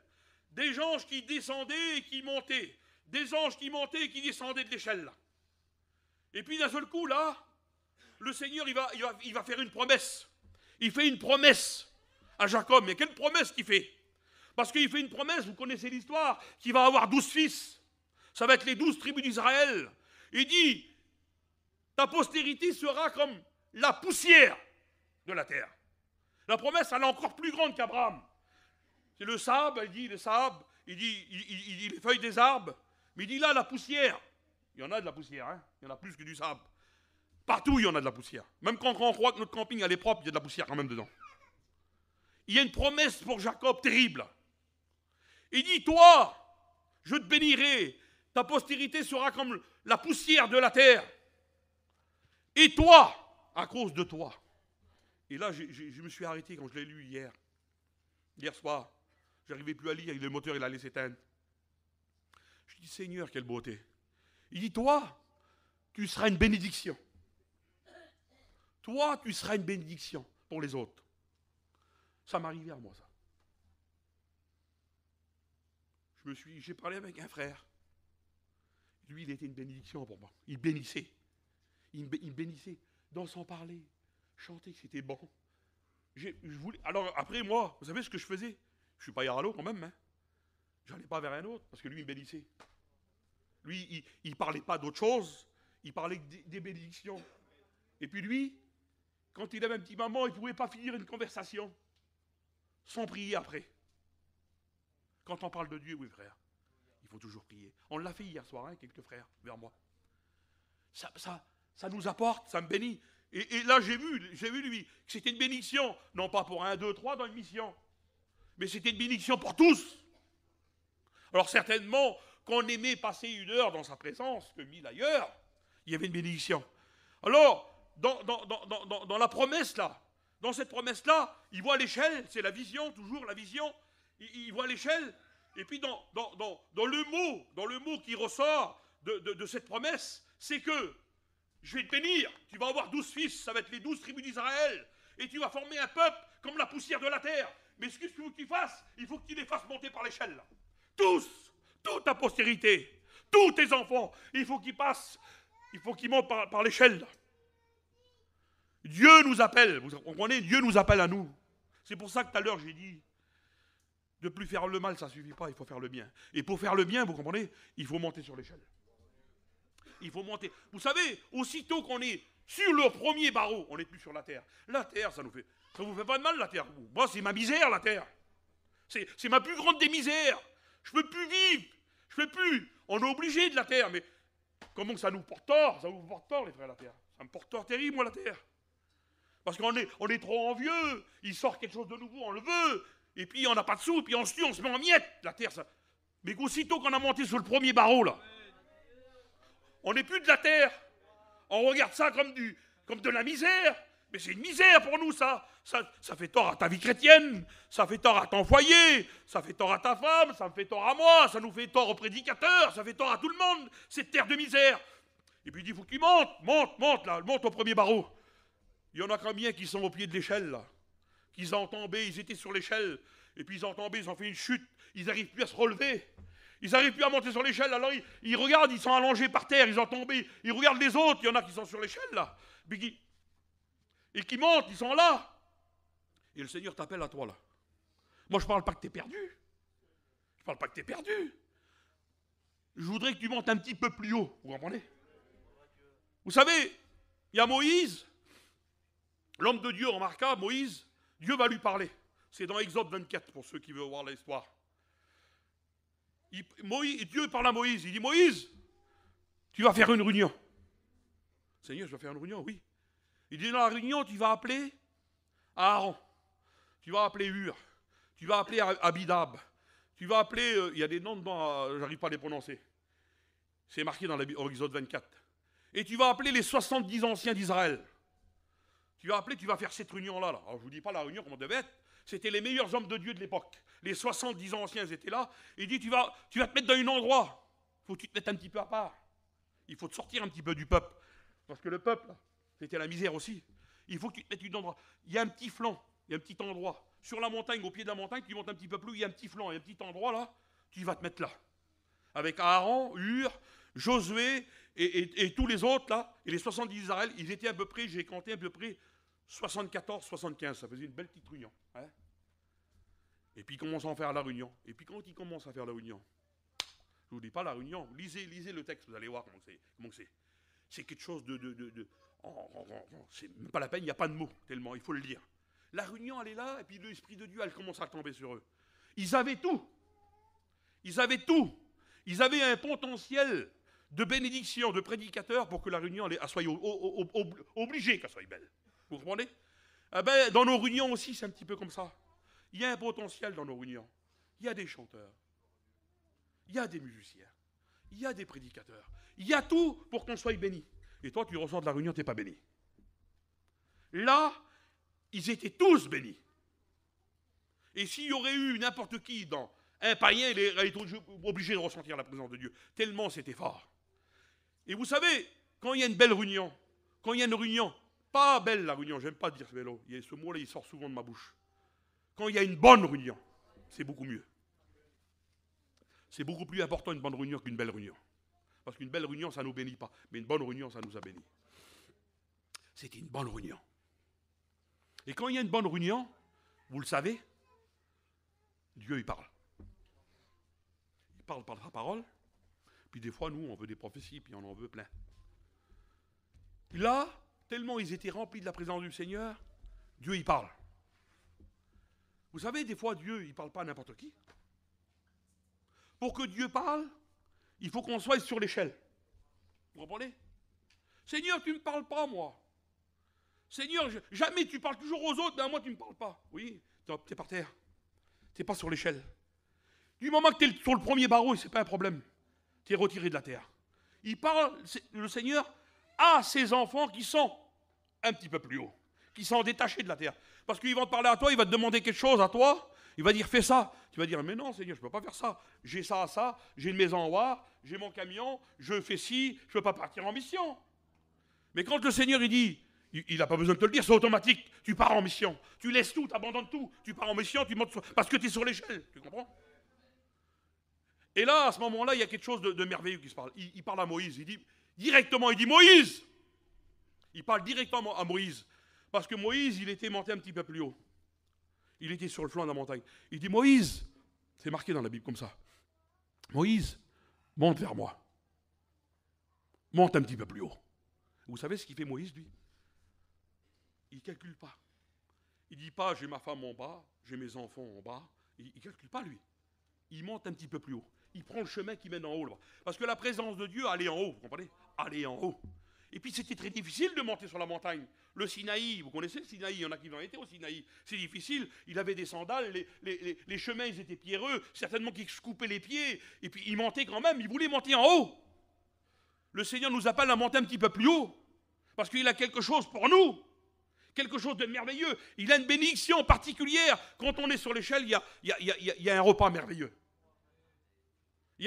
Des anges qui descendaient et qui montaient. Des anges qui montaient et qui descendaient de l'échelle là. Et puis d'un seul coup là, le Seigneur il va faire une promesse. Il fait une promesse à Jacob. Mais quelle promesse qu'il fait? Parce qu'il fait une promesse, vous connaissez l'histoire, qu'il va avoir 12 fils. Ça va être les 12 tribus d'Israël. Il dit, ta postérité sera comme la poussière de la terre. La promesse, elle est encore plus grande qu'Abraham. C'est le sable, il dit les feuilles des arbres. Mais il dit là, la poussière. Il y en a de la poussière, hein. Il y en a plus que du sable. Partout, il y en a de la poussière. Même quand on croit que notre camping, elle est propre, il y a de la poussière quand même dedans. Il y a une promesse pour Jacob terrible. Il dit, toi, je te bénirai, ta postérité sera comme la poussière de la terre. Et toi, à cause de toi. Et là, je me suis arrêté quand je l'ai lu hier soir. Je n'arrivais plus à lire, le moteur, il allait s'éteindre. Je dis, Seigneur, quelle beauté. Il dit, toi, tu seras une bénédiction. Toi, tu seras une bénédiction pour les autres. Ça m'arrivait à moi, ça. J'ai parlé avec un frère. Lui, il était une bénédiction pour moi. Il bénissait. Il bénissait dans son parler. Chanter, c'était bon. Alors, après, moi, vous savez ce que je faisais? Je ne suis pas yaralo quand même. Hein. Je n'allais pas vers un autre, parce que lui, il me bénissait. Lui, il ne parlait pas d'autre chose. Il parlait des bénédictions. Et puis lui, quand il avait un petit moment, il ne pouvait pas finir une conversation sans prier après. Quand on parle de Dieu, oui frère, il faut toujours prier. On l'a fait hier soir, hein, quelques frères vers moi. Ça nous apporte, ça me bénit. Et là, j'ai vu lui, que c'était une bénédiction, non pas pour 1, 2, 3 dans une mission, mais c'était une bénédiction pour tous. Alors certainement, qu'on aimait passer 1 heure dans sa présence que 1000 ailleurs, il y avait une bénédiction. Alors, dans la promesse là, dans cette promesse-là, il voit l'échelle, c'est la vision, toujours la vision, il voit l'échelle, et puis dans le mot qui ressort de cette promesse, c'est que je vais te bénir, tu vas avoir 12 fils, ça va être les 12 tribus d'Israël, et tu vas former un peuple comme la poussière de la terre. Mais ce qu'il faut que tu fasses, il faut que tu les fasses monter par l'échelle. Là. Tous, toute ta postérité, tous tes enfants, il faut qu'ils passent, il faut qu'ils montent par l'échelle. Là. Dieu nous appelle, vous comprenez, Dieu nous appelle à nous. C'est pour ça que tout à l'heure j'ai dit, de plus faire le mal, ça ne suffit pas, il faut faire le bien. Et pour faire le bien, vous comprenez, il faut monter sur l'échelle. Il faut monter. Vous savez, aussitôt qu'on est sur le premier barreau, on n'est plus sur la terre. La terre, ça vous fait pas de mal, la terre. Moi, c'est ma misère, la terre. C'est ma plus grande des misères. Je ne peux plus vivre. Je ne peux plus. On est obligé de la terre. Mais comment ça nous porte tort? Ça vous porte tort, les frères, la terre. Ça me porte tort terrible, moi, la terre. Parce qu'on est trop envieux. Il sort quelque chose de nouveau, on le veut. Et puis, on n'a pas de sous. Et puis, on se tue, on se met en miettes. La terre, ça. Mais aussitôt qu'on a monté sur le premier barreau, là, on n'est plus de la terre. On regarde ça comme de la misère. Mais c'est une misère pour nous, ça. Ça fait tort à ta vie chrétienne. Ça fait tort à ton foyer. Ça fait tort à ta femme. Ça me fait tort à moi. Ça nous fait tort aux prédicateurs. Ça fait tort à tout le monde. Cette terre de misère. Et puis il dit, il faut qu'il monte au premier barreau. Il y en a combien qui sont au pied de l'échelle, là? Qu'ils ont tombé, ils étaient sur l'échelle. Et puis ils ont tombé, ils ont fait une chute. Ils n'arrivent plus à se relever. Ils n'arrivent plus à monter sur l'échelle, alors ils regardent, ils sont allongés par terre, ils ont tombé, ils regardent les autres, il y en a qui sont sur l'échelle, là, et qui montent, ils sont là. Et le Seigneur t'appelle à toi, là. Moi, je ne parle pas que tu es perdu. Je ne parle pas que tu es perdu. Je voudrais que tu montes un petit peu plus haut, vous comprenez? Vous savez, il y a Moïse, l'homme de Dieu remarqua, Moïse, Dieu va lui parler. C'est dans Exode 24, pour ceux qui veulent voir l'histoire. Dieu parle à Moïse. Il dit, Moïse, tu vas faire une réunion. Seigneur, je vais faire une réunion, oui. Il dit, dans la réunion, tu vas appeler Aaron. Tu vas appeler Hur. Tu vas appeler Abidab. Tu vas appeler, il y a des noms dedans, j'arrive pas à les prononcer. C'est marqué dans l'Exode 24. Et tu vas appeler les 70 anciens d'Israël. Tu vas appeler, tu vas faire cette réunion-là. Là. Alors, je ne vous dis pas la réunion, comment elle devait être. C'était les meilleurs hommes de Dieu de l'époque. Les 70 anciens étaient là. Il dit, tu vas te mettre dans un endroit. Il faut que tu te mettes un petit peu à part. Il faut te sortir un petit peu du peuple. Parce que le peuple, c'était la misère aussi. Il faut que tu te mettes dans un endroit. Il y a un petit flanc, il y a un petit endroit. Sur la montagne, au pied de la montagne, tu montes un petit peu plus, il y a un petit flanc, il y a un petit endroit là. Tu vas te mettre là. Avec Aaron, Hur, Josué et tous les autres là. Et les 70 d'Israël, ils étaient à peu près, j'ai compté à peu près 74, 75. Ça faisait une belle petite réunion. Hein. Et puis ils commencent à faire la réunion. Et puis quand ils commencent à faire la réunion, je ne vous dis pas la réunion, lisez le texte, vous allez voir comment c'est. C'est quelque chose c'est même pas la peine, il n'y a pas de mots, tellement, il faut le lire. La réunion, elle est là, et puis l'Esprit de Dieu, elle commence à tomber sur eux. Ils avaient tout. Ils avaient tout. Ils avaient un potentiel de bénédiction, de prédicateur, pour que la réunion elle soit obligée qu'elle soit belle. Vous comprenez? Eh ben, dans nos réunions aussi, c'est un petit peu comme ça. Il y a un potentiel dans nos réunions. Il y a des chanteurs. Il y a des musiciens. Il y a des prédicateurs. Il y a tout pour qu'on soit béni. Et toi, tu ressors de la réunion, tu n'es pas béni. Là, ils étaient tous bénis. Et s'il y aurait eu n'importe qui dans un païen, il est obligé de ressentir la présence de Dieu. Tellement c'était fort. Et vous savez, quand il y a une belle réunion, quand il y a une réunion, pas belle la réunion, j'aime pas dire ce vélo, ce mot-là, il sort souvent de ma bouche. Quand il y a une bonne réunion, c'est beaucoup mieux. C'est beaucoup plus important une bonne réunion qu'une belle réunion. Parce qu'une belle réunion, ça ne nous bénit pas. Mais une bonne réunion, ça nous a bénis. C'était une bonne réunion. Et quand il y a une bonne réunion, vous le savez, Dieu, il parle. Il parle par la parole. Puis des fois, nous, on veut des prophéties, puis on en veut plein. Là, tellement ils étaient remplis de la présence du Seigneur, Dieu, il parle. Vous savez, des fois, Dieu, il ne parle pas à n'importe qui. Pour que Dieu parle, il faut qu'on soit sur l'échelle. Vous comprenez? Seigneur, tu ne me parles pas, moi. Seigneur, jamais tu parles toujours aux autres, mais à moi, tu ne me parles pas. Oui, tu es par terre. Tu n'es pas sur l'échelle. Du moment que tu es sur le premier barreau, ce n'est pas un problème. Tu es retiré de la terre. Il parle, le Seigneur, à ses enfants qui sont un petit peu plus hauts, qui sont détachés de la terre. Parce qu'il va te parler à toi, il va te demander quelque chose à toi, il va dire fais ça. Tu vas dire mais non Seigneur, je ne peux pas faire ça. J'ai ça à ça, j'ai une maison en Loire, j'ai mon camion, je fais ci, je ne peux pas partir en mission. Mais quand le Seigneur il dit, il n'a pas besoin de te le dire, c'est automatique, tu pars en mission. Tu laisses tout, tu abandonnes tout, tu pars en mission, tu montes parce que tu es sur l'échelle, tu comprends? Et là, à ce moment-là, il y a quelque chose de merveilleux qui se parle. Il parle à Moïse, il dit directement, il dit Moïse. Il parle directement à Moïse. Parce que Moïse, il était monté un petit peu plus haut. Il était sur le flanc de la montagne. Il dit Moïse, c'est marqué dans la Bible comme ça. Moïse, monte vers moi. Monte un petit peu plus haut. Vous savez ce qu'il fait Moïse, lui? Il ne calcule pas. Il ne dit pas j'ai ma femme en bas, j'ai mes enfants en bas. Il ne calcule pas, lui. Il monte un petit peu plus haut. Il prend le chemin qui mène en haut. Là. Parce que la présence de Dieu, elle est en haut, vous comprenez? Elle est en haut. Et puis c'était très difficile de monter sur la montagne. Le Sinaï, vous connaissez le Sinaï, il y en a qui ont été au Sinaï. C'est difficile, il avait des sandales, les chemins ils étaient pierreux, certainement qu'ils se coupaient les pieds, et puis il montait quand même, il voulait monter en haut. Le Seigneur nous appelle à monter un petit peu plus haut, parce qu'il a quelque chose pour nous, quelque chose de merveilleux. Il a une bénédiction particulière. Quand on est sur l'échelle, il y a un repas merveilleux. Il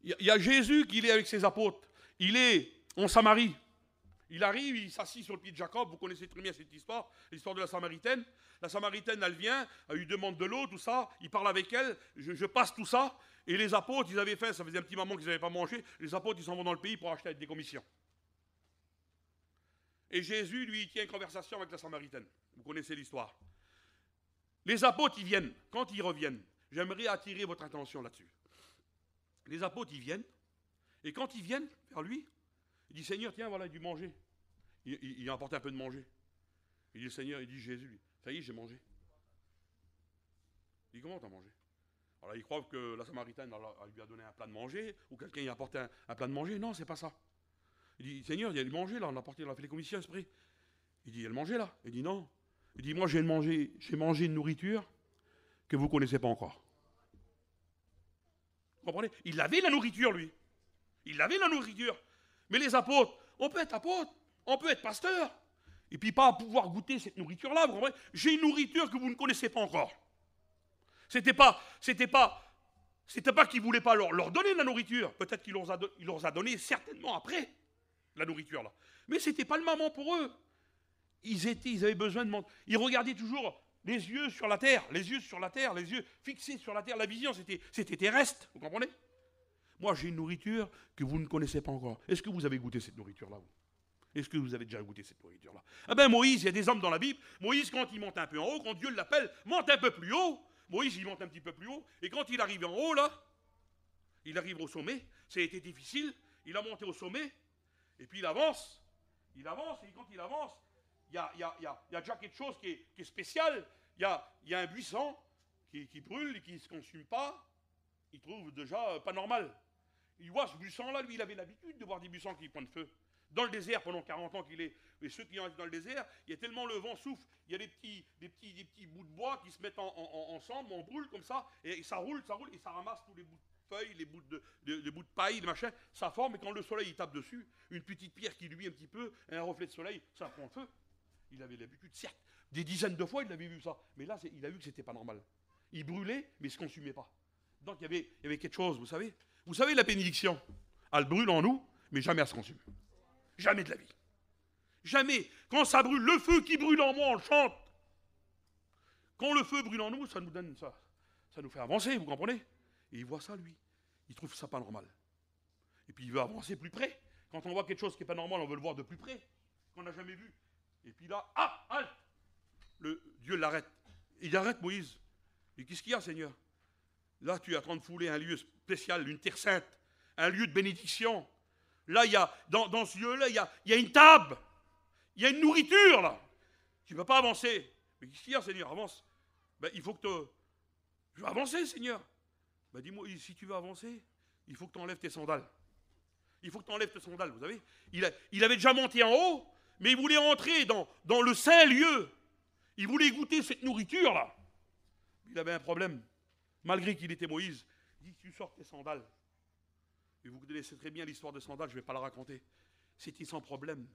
y a Jésus qui est avec ses apôtres. Il est en Samarie. Il arrive, il s'assit sur le pied de Jacob. Vous connaissez très bien cette histoire, l'histoire de la Samaritaine. La Samaritaine, elle vient, elle lui demande de l'eau, tout ça. Il parle avec elle, je passe tout ça. Et les apôtres, ils avaient faim, ça faisait un petit moment qu'ils n'avaient pas mangé. Les apôtres, ils s'en vont dans le pays pour acheter avec des commissions. Et Jésus, lui, il tient une conversation avec la Samaritaine. Vous connaissez l'histoire. Les apôtres, ils viennent. Quand ils reviennent, j'aimerais attirer votre attention là-dessus. Les apôtres, ils viennent. Et quand ils viennent vers lui, il dit Seigneur, tiens, voilà du manger. Il a apporté un peu de manger. Il dit Seigneur, il dit Jésus, ça y est, j'ai mangé. Il dit comment t'as mangé? Alors là, ils croient que la Samaritaine elle lui a donné un plat de manger, ou quelqu'un lui a apporté un plat de manger. Non, c'est pas ça. Il dit, Seigneur, il y a le manger là, on a apporté, on a fait les commissions, esprit. Il dit, il y a le manger là. Il dit, non. Il dit, moi j'ai mangé une nourriture que vous ne connaissez pas encore. Vous comprenez? Il avait la nourriture, lui. Il avait la nourriture. Mais les apôtres, on peut être apôtre, on peut être pasteur, et puis pas pouvoir goûter cette nourriture-là, vous comprenez? J'ai une nourriture que vous ne connaissez pas encore. C'était pas qu'ils ne voulaient pas leur donner la nourriture. Peut-être qu'il leur a donné certainement après la nourriture là. Mais c'était pas le moment pour eux. Ils avaient besoin de manger. Ils regardaient toujours les yeux sur la terre, les yeux fixés sur la terre. La vision, c'était terrestre, vous comprenez? Moi, j'ai une nourriture que vous ne connaissez pas encore. Est-ce que vous avez goûté cette nourriture-là, vous? Est-ce que vous avez déjà goûté cette nourriture-là? Ah ben Moïse, il y a des hommes dans la Bible. Moïse, quand il monte un peu en haut, quand Dieu l'appelle, monte un peu plus haut. Moïse, il monte un petit peu plus haut. Et quand il arrive en haut, là, il arrive au sommet. Ça a été difficile. Il a monté au sommet. Et puis il avance. Et quand il avance, il y a déjà quelque chose qui est spécial. Il y a un buisson qui brûle et qui ne se consume pas. Il trouve déjà pas normal. Il voit ce buisson-là, lui, il avait l'habitude de voir des buissons qui prennent feu. Dans le désert, pendant 40 ans qu'il est, et ceux qui arrivent dans le désert, il y a tellement le vent souffle, il y a des petits bouts de bois qui se mettent ensemble, on brûle comme ça, et ça roule, et ça ramasse tous les bouts de feuilles, les bouts de paille, les machins, ça forme, et quand le soleil il tape dessus, une petite pierre qui luit un petit peu, et un reflet de soleil, ça prend feu. Il avait l'habitude, certes, des dizaines de fois il avait vu ça, mais là il a vu que c'était pas normal. Il brûlait, mais il ne se consumait pas. Donc il y avait quelque chose, vous savez la bénédiction, elle brûle en nous, mais jamais elle se consume. Jamais de la vie. Jamais. Quand ça brûle, le feu qui brûle en moi, on le chante. Quand le feu brûle en nous, ça nous donne ça. Ça nous fait avancer, vous comprenez? Et il voit ça, lui. Il trouve ça pas normal. Et puis il veut avancer plus près. Quand on voit quelque chose qui n'est pas normal, on veut le voir de plus près. Qu'on n'a jamais vu. Et puis là, halte! Dieu l'arrête. Il arrête Moïse. Et qu'est-ce qu'il y a, Seigneur? Là, tu es en train de fouler un lieu spécial, une terre sainte, un lieu de bénédiction. Là, dans ce lieu-là, il y a une table. Il y a une nourriture, là. Tu ne peux pas avancer. Mais qu'est-ce qu'il y a, Seigneur? Avance. Ben, il faut que je veux avancer, Seigneur. Ben, dis-moi, si tu veux avancer, il faut que tu enlèves tes sandales. Il faut que tu enlèves tes sandales, vous savez. Il avait déjà monté en haut, mais il voulait entrer dans le saint lieu. Il voulait goûter cette nourriture-là. Il avait un problème. Malgré qu'il était Moïse, il dit, tu sors tes sandales. Et vous connaissez très bien l'histoire de sandales, je ne vais pas la raconter. C'était sans problème.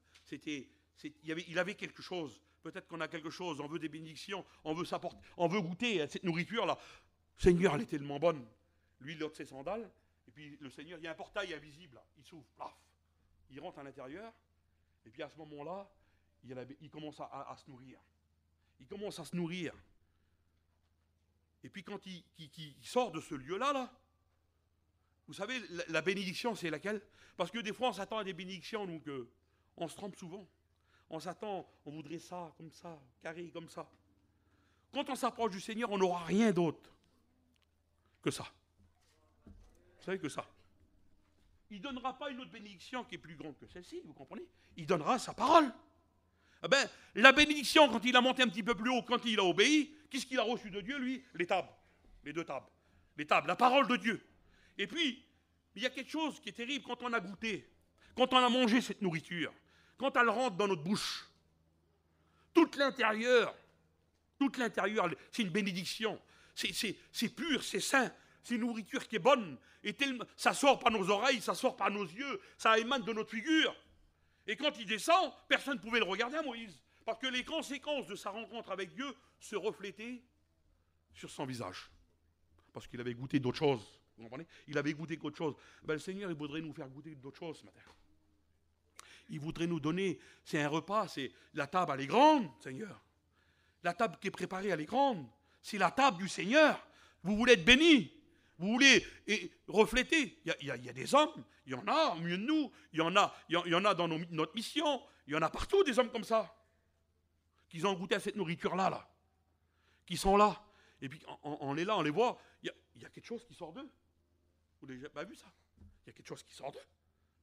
Il avait quelque chose. Peut-être qu'on a quelque chose, on veut des bénédictions, on veut goûter à cette nourriture-là. Seigneur, elle est tellement bonne. Lui, il ôte ses sandales, et puis le Seigneur, il y a un portail invisible, là. Il s'ouvre, plaf. Il rentre à l'intérieur, et puis à ce moment-là, il commence à se nourrir. Il commence à se nourrir. Et puis quand il sort de ce lieu-là, là, vous savez, la bénédiction, c'est laquelle? Parce que des fois, on s'attend à des bénédictions, donc on se trompe souvent. On s'attend, on voudrait ça, comme ça, carré, comme ça. Quand on s'approche du Seigneur, on n'aura rien d'autre que ça. Vous savez que ça. Il ne donnera pas une autre bénédiction qui est plus grande que celle-ci, vous comprenez? Il donnera sa parole. Eh ben, la bénédiction, quand il a monté un petit peu plus haut, quand il a obéi, qu'est-ce qu'il a reçu de Dieu, lui? Les tables. Les 2 tables. Les tables, la parole de Dieu. Et puis, il y a quelque chose qui est terrible quand on a goûté, quand on a mangé cette nourriture, quand elle rentre dans notre bouche. Tout l'intérieur, c'est une bénédiction. C'est pur, c'est sain. C'est une nourriture qui est bonne. Et ça sort par nos oreilles, ça sort par nos yeux, ça émane de notre figure. Et quand il descend, personne ne pouvait le regarder à Moïse. Parce que les conséquences de sa rencontre avec Dieu se reflétaient sur son visage. Parce qu'il avait goûté d'autres choses. Vous comprenez? Il avait goûté d'autres choses. Ben, le Seigneur, il voudrait nous faire goûter d'autres choses ce matin. Il voudrait nous donner, c'est un repas, c'est la table, elle est grande, Seigneur. La table qui est préparée, elle est grande. C'est la table du Seigneur. Vous voulez être bénis. Vous voulez refléter. Il y a des hommes, il y en a au milieu de nous, il y en a dans notre mission, il y en a partout des hommes comme ça, qui ont goûté à cette nourriture-là, là, qui sont là. Et puis on est là, on les voit, il y a quelque chose qui sort d'eux. Vous n'avez pas vu ça? Il y a quelque chose qui sort d'eux.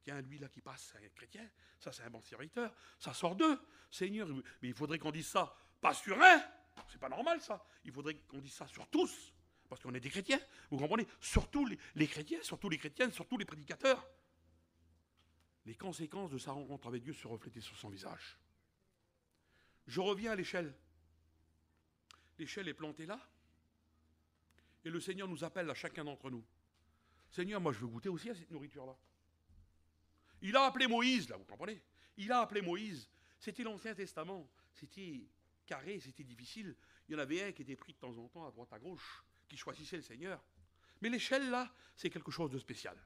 Tiens, lui là qui passe, c'est un chrétien, ça c'est un bon serviteur, ça sort d'eux. Seigneur, mais il faudrait qu'on dise ça, pas sur un, c'est pas normal ça. Il faudrait qu'on dise ça sur tous. Parce qu'on est des chrétiens, vous comprenez? Surtout les chrétiens, surtout les chrétiennes, surtout les prédicateurs. Les conséquences de sa rencontre avec Dieu se reflétaient sur son visage. Je reviens à l'échelle. L'échelle est plantée là. Et le Seigneur nous appelle à chacun d'entre nous. Seigneur, moi je veux goûter aussi à cette nourriture-là. Il a appelé Moïse, là, vous comprenez? Il a appelé Moïse. C'était l'Ancien Testament. C'était carré, c'était difficile. Il y en avait un qui était pris de temps en temps à droite, à gauche, qui choisissait le Seigneur. Mais l'échelle, là, c'est quelque chose de spécial.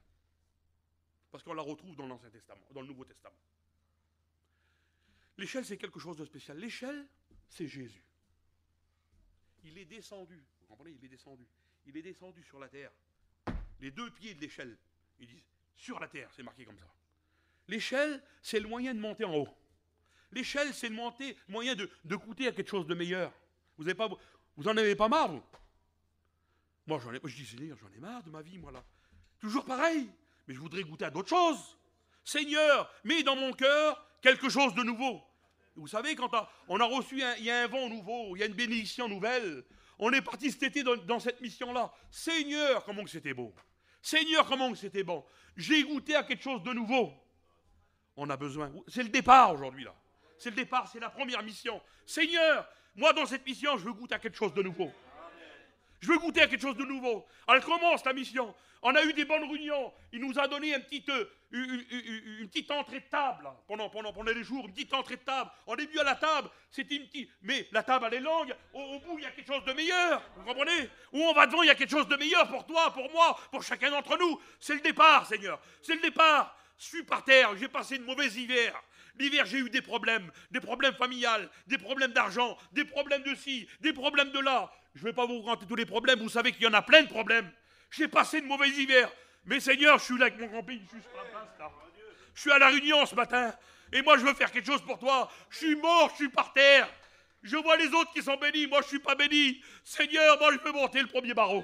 Parce qu'on la retrouve dans l'Ancien Testament, dans le Nouveau Testament. L'échelle, c'est quelque chose de spécial. L'échelle, c'est Jésus. Il est descendu, vous comprenez? Il est descendu. Il est descendu sur la terre. Les deux pieds de l'échelle, ils disent sur la terre, c'est marqué comme ça. L'échelle, c'est le moyen de monter en haut. L'échelle, c'est le moyen de goûter à quelque chose de meilleur. Vous en avez pas marre, vous? Moi, je dis, Seigneur, j'en ai marre de ma vie, moi, là. Toujours pareil, mais je voudrais goûter à d'autres choses. Seigneur, mets dans mon cœur quelque chose de nouveau. Vous savez, quand on a reçu, il y a un vent nouveau, il y a une bénédiction nouvelle. On est parti cet été dans cette mission-là. Seigneur, comment que c'était beau. Seigneur, comment que c'était bon. J'ai goûté à quelque chose de nouveau. On a besoin. C'est le départ aujourd'hui, là. C'est le départ, c'est la première mission. Seigneur, moi, dans cette mission, je veux goûter à quelque chose de nouveau. Je veux goûter à quelque chose de nouveau. Alors, elle commence, la mission. On a eu des bonnes réunions. Il nous a donné une petite entrée de table, là, pendant les jours, une petite entrée de table. On est venu à la table, c'était une petite... Mais la table, elle est longue. Au bout, il y a quelque chose de meilleur. Vous comprenez? Où on va devant, il y a quelque chose de meilleur pour toi, pour moi, pour chacun d'entre nous. C'est le départ, Seigneur. C'est le départ. Je suis par terre. J'ai passé une mauvaise hiver. L'hiver, j'ai eu des problèmes familiales, des problèmes d'argent, des problèmes de ci, des problèmes de là. Je ne vais pas vous raconter tous les problèmes, vous savez qu'il y en a plein de problèmes. J'ai passé une mauvaise hiver. Mais Seigneur, je suis là avec mon camping, je suis sur la place, là. Je suis à la Réunion ce matin, et moi je veux faire quelque chose pour toi. Je suis mort, je suis par terre. Je vois les autres qui sont bénis, moi je ne suis pas béni. Seigneur, moi je veux monter le premier barreau.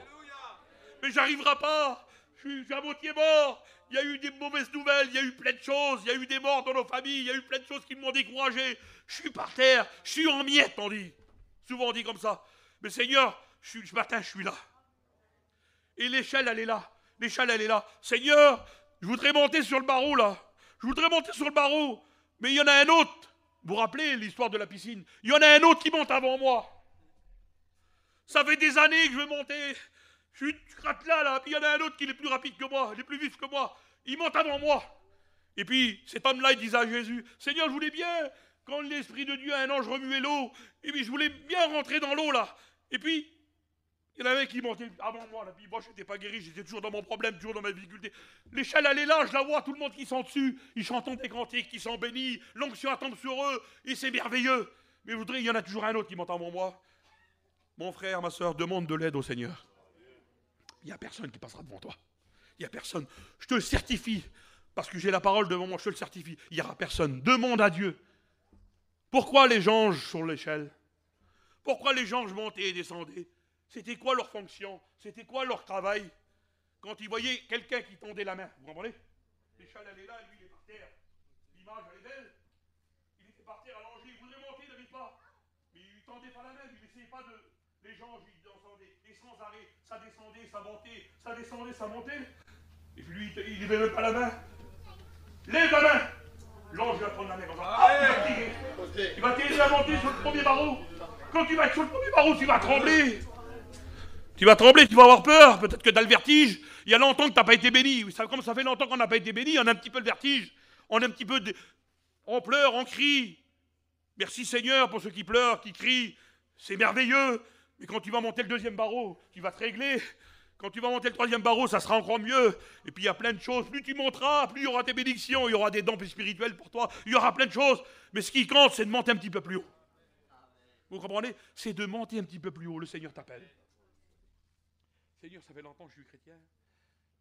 Mais j'arriverai pas, je suis à moitié mort. Il y a eu des mauvaises nouvelles, il y a eu plein de choses, il y a eu des morts dans nos familles, il y a eu plein de choses qui m'ont découragé. Je suis par terre, je suis en miettes, on dit. Souvent on dit comme ça. Mais Seigneur, ce matin je suis là. Et l'échelle, elle est là. L'échelle, elle est là. Seigneur, je voudrais monter sur le barreau, là. Je voudrais monter sur le barreau. Mais il y en a un autre. Vous vous rappelez l'histoire de la piscine? Il y en a un autre qui monte avant moi. Ça fait des années que je veux monter. Je suis là, puis il y en a un autre qui est plus rapide que moi, il est plus vif que moi. Il monte avant moi. Et puis, cet homme-là, il disait à Jésus, Seigneur, je voulais bien, quand l'Esprit de Dieu, un ange remuait l'eau, et puis je voulais bien rentrer dans l'eau, là. Et puis, il y en avait qui montaient avant moi, là. Puis moi, je n'étais pas guéri, j'étais toujours dans mon problème, toujours dans ma difficulté. L'échelle, elle est là, je la vois, tout le monde qui sont dessus. Ils chantent des cantiques, qui sont bénis, l'onction tombe sur eux, et c'est merveilleux. Mais je voudrais, il y en a toujours un autre qui monte avant moi. Mon frère, ma soeur, demande de l'aide au Seigneur. Il n'y a personne qui passera devant toi. Il n'y a personne. Je te le certifie, parce que j'ai la parole devant moi, je te le certifie. Il n'y aura personne. Demande à Dieu. Pourquoi les anges sur l'échelle? Pourquoi les anges montaient et descendaient? C'était quoi leur fonction? C'était quoi leur travail? Quand ils voyaient quelqu'un qui tendait la main, vous comprenez? L'échelle, elle est là, lui, il est par terre. L'image, elle est belle. Il était par terre allongé, il voudrait monter, il n'arrive pas. Mais il ne tendait pas la main, il n'essayait pas de... Les gens, ils descendaient, et sans arrêt, ça descendait, ça montait, ça descendait, ça montait. Et puis lui, il levait même pas la main. Lève la main! L'ange va prendre la main comme ça. Ah, il va t'aider à monter sur le premier barreau. Quand tu vas être sur le premier barreau, tu vas trembler. Tu vas trembler, tu vas avoir peur. Peut-être que tu as le vertige. Il y a longtemps que tu n'as pas été béni. Comme ça fait longtemps qu'on n'a pas été béni, on a un petit peu le vertige. On a un petit peu on pleure, on crie. Merci Seigneur pour ceux qui pleurent, qui crient. C'est merveilleux. Mais quand tu vas monter le deuxième barreau, tu vas te régler. Quand tu vas monter le troisième barreau, ça sera encore mieux. Et puis il y a plein de choses. Plus tu monteras, plus il y aura des bénédictions, il y aura des dons spirituels pour toi. Il y aura plein de choses. Mais ce qui compte, c'est de monter un petit peu plus haut. Vous comprenez? C'est de monter un petit peu plus haut. Le Seigneur t'appelle. Seigneur, ça fait longtemps que je suis chrétien.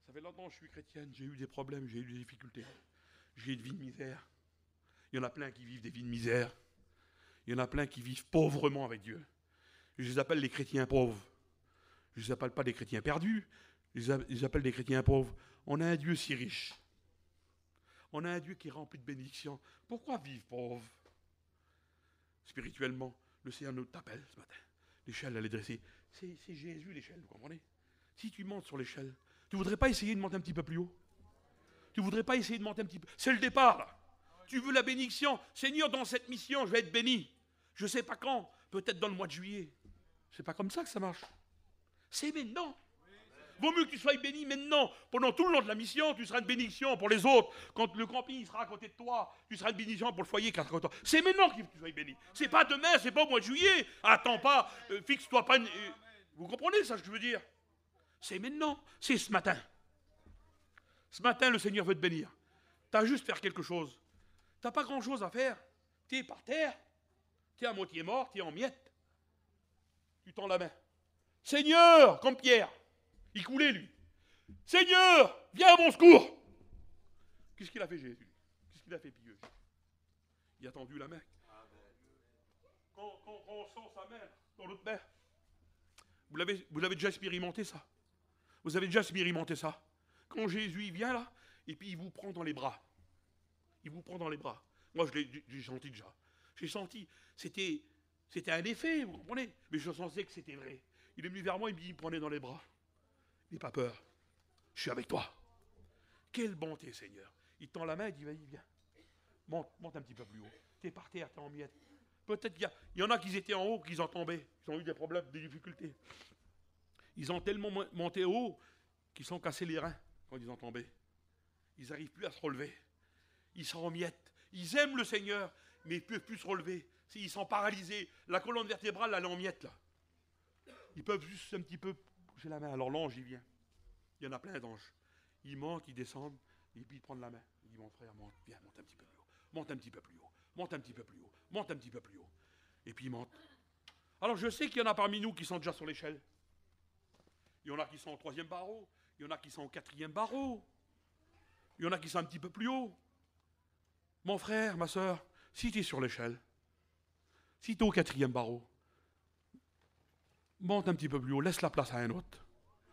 Ça fait longtemps que je suis chrétienne. J'ai eu des problèmes, j'ai eu des difficultés. J'ai eu une vie de misère. Il y en a plein qui vivent des vies de misère. Il y en a plein qui vivent pauvrement avec Dieu. Je les appelle les chrétiens pauvres. Je ne les appelle pas des chrétiens perdus. Je les appelle des chrétiens pauvres. On a un Dieu si riche. On a un Dieu qui est rempli de bénédictions. Pourquoi vivre pauvre? Spirituellement, le Seigneur nous t'appelle ce matin. L'échelle, elle est dressée. C'est Jésus, l'échelle, vous comprenez? Si tu montes sur l'échelle, tu ne voudrais pas essayer de monter un petit peu plus haut? Tu ne voudrais pas essayer de monter un petit peu? C'est le départ, là. Tu veux la bénédiction. Seigneur, dans cette mission, je vais être béni. Je ne sais pas quand, peut-être dans le mois de juillet. C'est pas comme ça que ça marche. C'est maintenant. Vaut mieux que tu sois béni maintenant. Pendant tout le long de la mission, tu seras une bénédiction pour les autres. Quand le camping sera à côté de toi, tu seras une bénédiction pour le foyer qui sera à côté de toi. C'est maintenant qu'il faut que tu sois béni. C'est pas demain, c'est pas au mois de juillet. Attends pas, fixe-toi pas. Vous comprenez ça, ce que je veux dire? C'est maintenant, c'est ce matin. Ce matin, le Seigneur veut te bénir. Tu as juste à faire quelque chose. Tu n'as pas grand-chose à faire. Tu es par terre. Tu es à moitié mort, tu es en miettes. Tu tends la main. Seigneur, comme Pierre. Il coulait, lui. Seigneur, viens à mon secours. Qu'est-ce qu'il a fait, Jésus? Qu'est-ce qu'il a fait, pieux? Il a tendu la main. Quand on sent sa main dans l'autre main, vous l'avez déjà expérimenté, ça? Vous avez déjà expérimenté ça? Quand Jésus il vient là, et puis il vous prend dans les bras. Il vous prend dans les bras. Moi, j'ai senti déjà. J'ai senti, c'était un effet, vous comprenez? Mais je sentais que c'était vrai. Il est venu vers moi, il me prenait dans les bras. N'aie pas peur. Je suis avec toi. Quelle bonté, Seigneur. Il tend la main et dit, vas-y, viens. Monte un petit peu plus haut. T'es par terre, t'es en miettes. Peut-être qu'il y en a qui étaient en haut, qu'ils ont tombé. Ils ont eu des problèmes, des difficultés. Ils ont tellement monté haut qu'ils sont cassés les reins quand ils ont tombé. Ils n'arrivent plus à se relever. Ils sont en miettes. Ils aiment le Seigneur, mais ils ne peuvent plus se relever. Ils sont paralysés. La colonne vertébrale, elle est en miettes, là. Ils peuvent juste un petit peu pousser la main. Alors l'ange, il vient. Il y en a plein d'anges. Ils montent, ils descendent, et puis ils prennent la main. Il dit, mon frère, monte, viens, monte un petit peu plus haut. Monte un petit peu plus haut. Monte un petit peu plus haut. Monte un petit peu plus haut. Et puis il monte. Alors je sais qu'il y en a parmi nous qui sont déjà sur l'échelle. Il y en a qui sont au 3e barreau. Il y en a qui sont au 4e barreau. Il y en a qui sont un petit peu plus haut. Mon frère, ma soeur, si tu es sur l'échelle, si tu es au 4e barreau, monte un petit peu plus haut, laisse la place à un autre.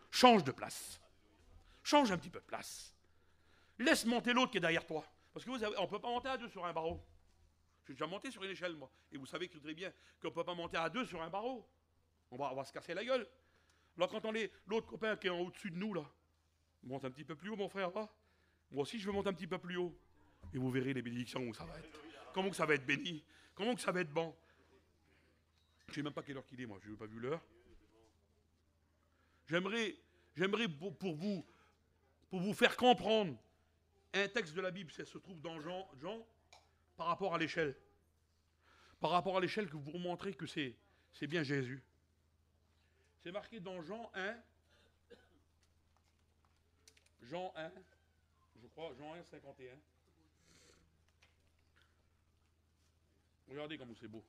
Change de place. Change un petit peu de place. Laisse monter l'autre qui est derrière toi. Parce que on ne peut pas monter à deux sur un barreau. J'ai déjà monté sur une échelle, moi. Et vous savez très bien qu'on ne peut pas monter à deux sur un barreau. On va se casser la gueule. Alors quand on est l'autre copain qui est en au-dessus de nous, là, monte un petit peu plus haut, mon frère, va. Moi aussi, je veux monter un petit peu plus haut. Et vous verrez les bénédictions où ça va être. Comment que ça va être béni. Comment que ça va être bon. Je ne sais même pas quelle heure qu'il est, moi. Je n'ai pas vu l'heure. J'aimerais pour vous faire comprendre un texte de la Bible, ça se trouve dans Jean, par rapport à l'échelle. Par rapport à l'échelle que vous vous montrez que c'est bien Jésus. C'est marqué dans Jean 1. Jean 1, je crois, Jean 1, 51. Regardez comme c'est beau.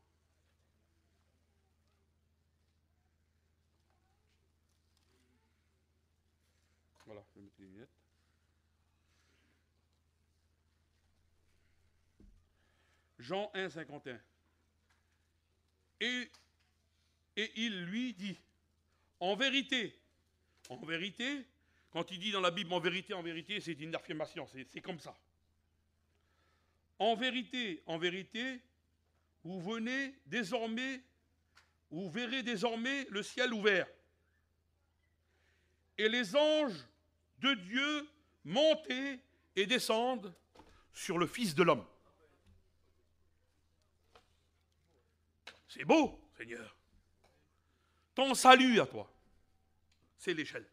Voilà, je vais mettre les lunettes. Jean 1, 51. Et il lui dit, en vérité, quand il dit dans la Bible en vérité, c'est une affirmation, c'est comme ça. En vérité, vous verrez désormais le ciel ouvert. Et les anges de Dieu monter et descendent sur le Fils de l'homme. C'est beau, Seigneur. Ton salut à toi, c'est l'échelle.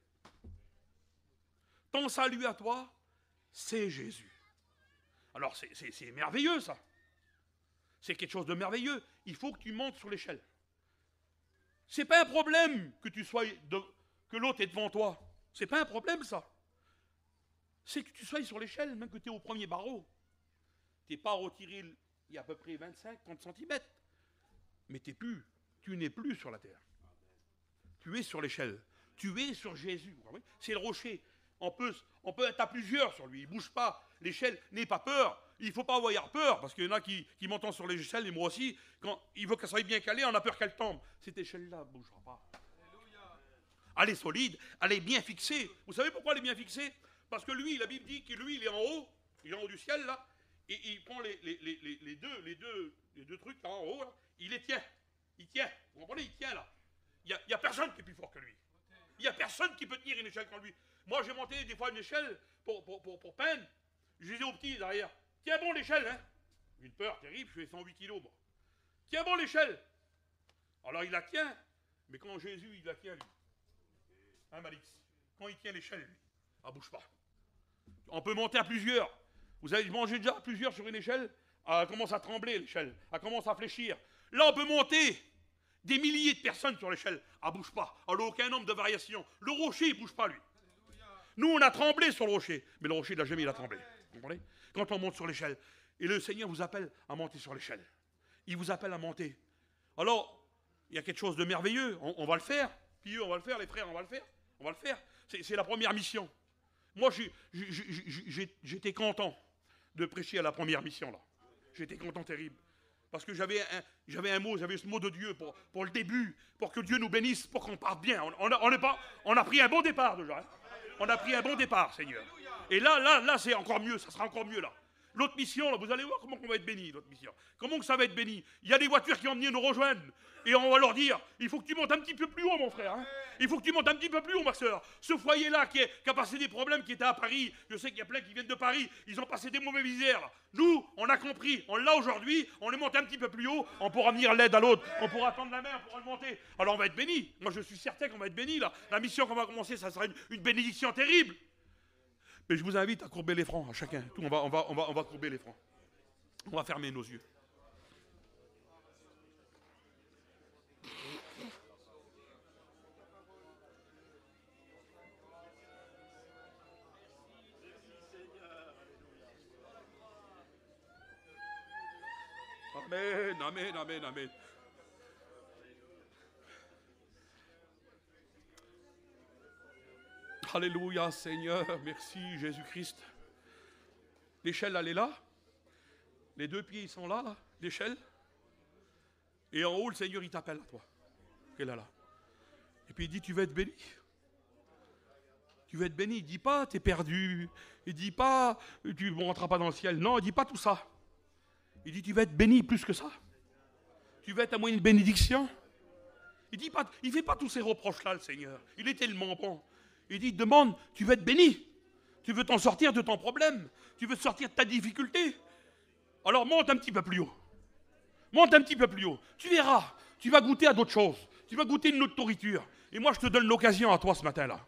Ton salut à toi, c'est Jésus. Alors c'est merveilleux ça. C'est quelque chose de merveilleux. Il faut que tu montes sur l'échelle. C'est pas un problème que que l'autre est devant toi. C'est pas un problème ça. C'est que tu sois sur l'échelle, même que tu es au 1er barreau. Tu n'es pas retiré il y a à peu près 25-30 cm. Mais tu n'es plus sur la terre. Tu es sur l'échelle. Tu es sur Jésus. C'est le rocher. On peut être à plusieurs sur lui. Il ne bouge pas. L'échelle, n'aie pas peur. Il ne faut pas avoir peur, parce qu'il y en a qui montent sur l'échelle, et moi aussi, quand il veut qu'elle soit bien calée, on a peur qu'elle tombe. Cette échelle-là ne bougera pas. Elle est solide, elle est bien fixée. Vous savez pourquoi elle est bien fixée? Parce que lui, la Bible dit que lui, il est en haut du ciel, là, et il prend les deux trucs là en haut, là, il les tient. Il tient. Vous comprenez? Il tient là. Il n'y a personne qui est plus fort que lui. Il n'y a personne qui peut tenir une échelle comme lui. Moi, j'ai monté des fois une échelle pour peine. Je disais aux petits derrière, tiens bon l'échelle, hein. Une peur terrible, je fais 108 kilos, moi. Tiens bon l'échelle. Alors il la tient, mais quand Jésus, il la tient, lui. Hein, Malix? Quand il tient l'échelle, lui, elle ne bouge pas. On peut monter à plusieurs. Vous avez mangé déjà à plusieurs sur une échelle? Elle commence à trembler, l'échelle. Elle commence à fléchir. Là, on peut monter des milliers de personnes sur l'échelle. Elle ne bouge pas. Elle n'a aucun nombre de variations. Le rocher, il ne bouge pas, lui. Nous, on a tremblé sur le rocher. Mais le rocher, il n'a jamais tremblé. Vous comprenez? Quand on monte sur l'échelle. Et le Seigneur vous appelle à monter sur l'échelle. Il vous appelle à monter. Alors, il y a quelque chose de merveilleux. On va le faire. Puis eux, on va le faire. Les frères, on va le faire. On va le faire. C'est la première mission. Moi, j'étais content de prêcher à la première mission, là. J'étais content terrible. Parce que j'avais un mot, j'avais ce mot de Dieu pour le début, pour que Dieu nous bénisse, pour qu'on parte bien. On a pris un bon départ déjà. Hein. On a pris un bon départ, Seigneur. Et là, c'est encore mieux, ça sera encore mieux, là. L'autre mission, là, vous allez voir comment on va être béni, l'autre mission. Comment que ça va être béni? Il y a des voitures qui vont venir nous rejoindre. Et on va leur dire, il faut que tu montes un petit peu plus haut, mon frère. Hein. Il faut que tu montes un petit peu plus haut, ma soeur. Ce foyer-là qui a passé des problèmes, qui était à Paris, je sais qu'il y a plein qui viennent de Paris, ils ont passé des mauvais misères. Là. Nous, on a compris, on l'a aujourd'hui, on les monte un petit peu plus haut, on pourra venir l'aide à l'autre, on pourra tendre la main, on pourra le monter. Alors on va être béni. Moi, je suis certain qu'on va être béni, là. La mission qu'on va commencer, ça sera une bénédiction terrible. Mais je vous invite à courber les fronts, à chacun. Tout, on va courber les fronts. On va fermer nos yeux. Amen, amen, amen, amen. Alléluia, Seigneur, merci Jésus-Christ. L'échelle, elle est là. Les deux pieds, ils sont là, l'échelle. Et en haut, le Seigneur, il t'appelle à toi. Il est là. Et puis il dit, tu vas être béni. Tu vas être béni. Il ne dit pas, tu es perdu. Il ne dit pas, tu ne rentreras pas dans le ciel. Non, il ne dit pas tout ça. Il dit, tu vas être béni plus que ça. Tu vas être à moi une bénédiction. Il ne fait pas tous ces reproches-là, le Seigneur. Il est tellement bon. Il dit, demande, tu veux être béni. Tu veux t'en sortir de ton problème. Tu veux te sortir de ta difficulté. Alors monte un petit peu plus haut. Monte un petit peu plus haut. Tu verras, tu vas goûter à d'autres choses. Tu vas goûter une autre nourriture. Et moi, je te donne l'occasion à toi ce matin-là.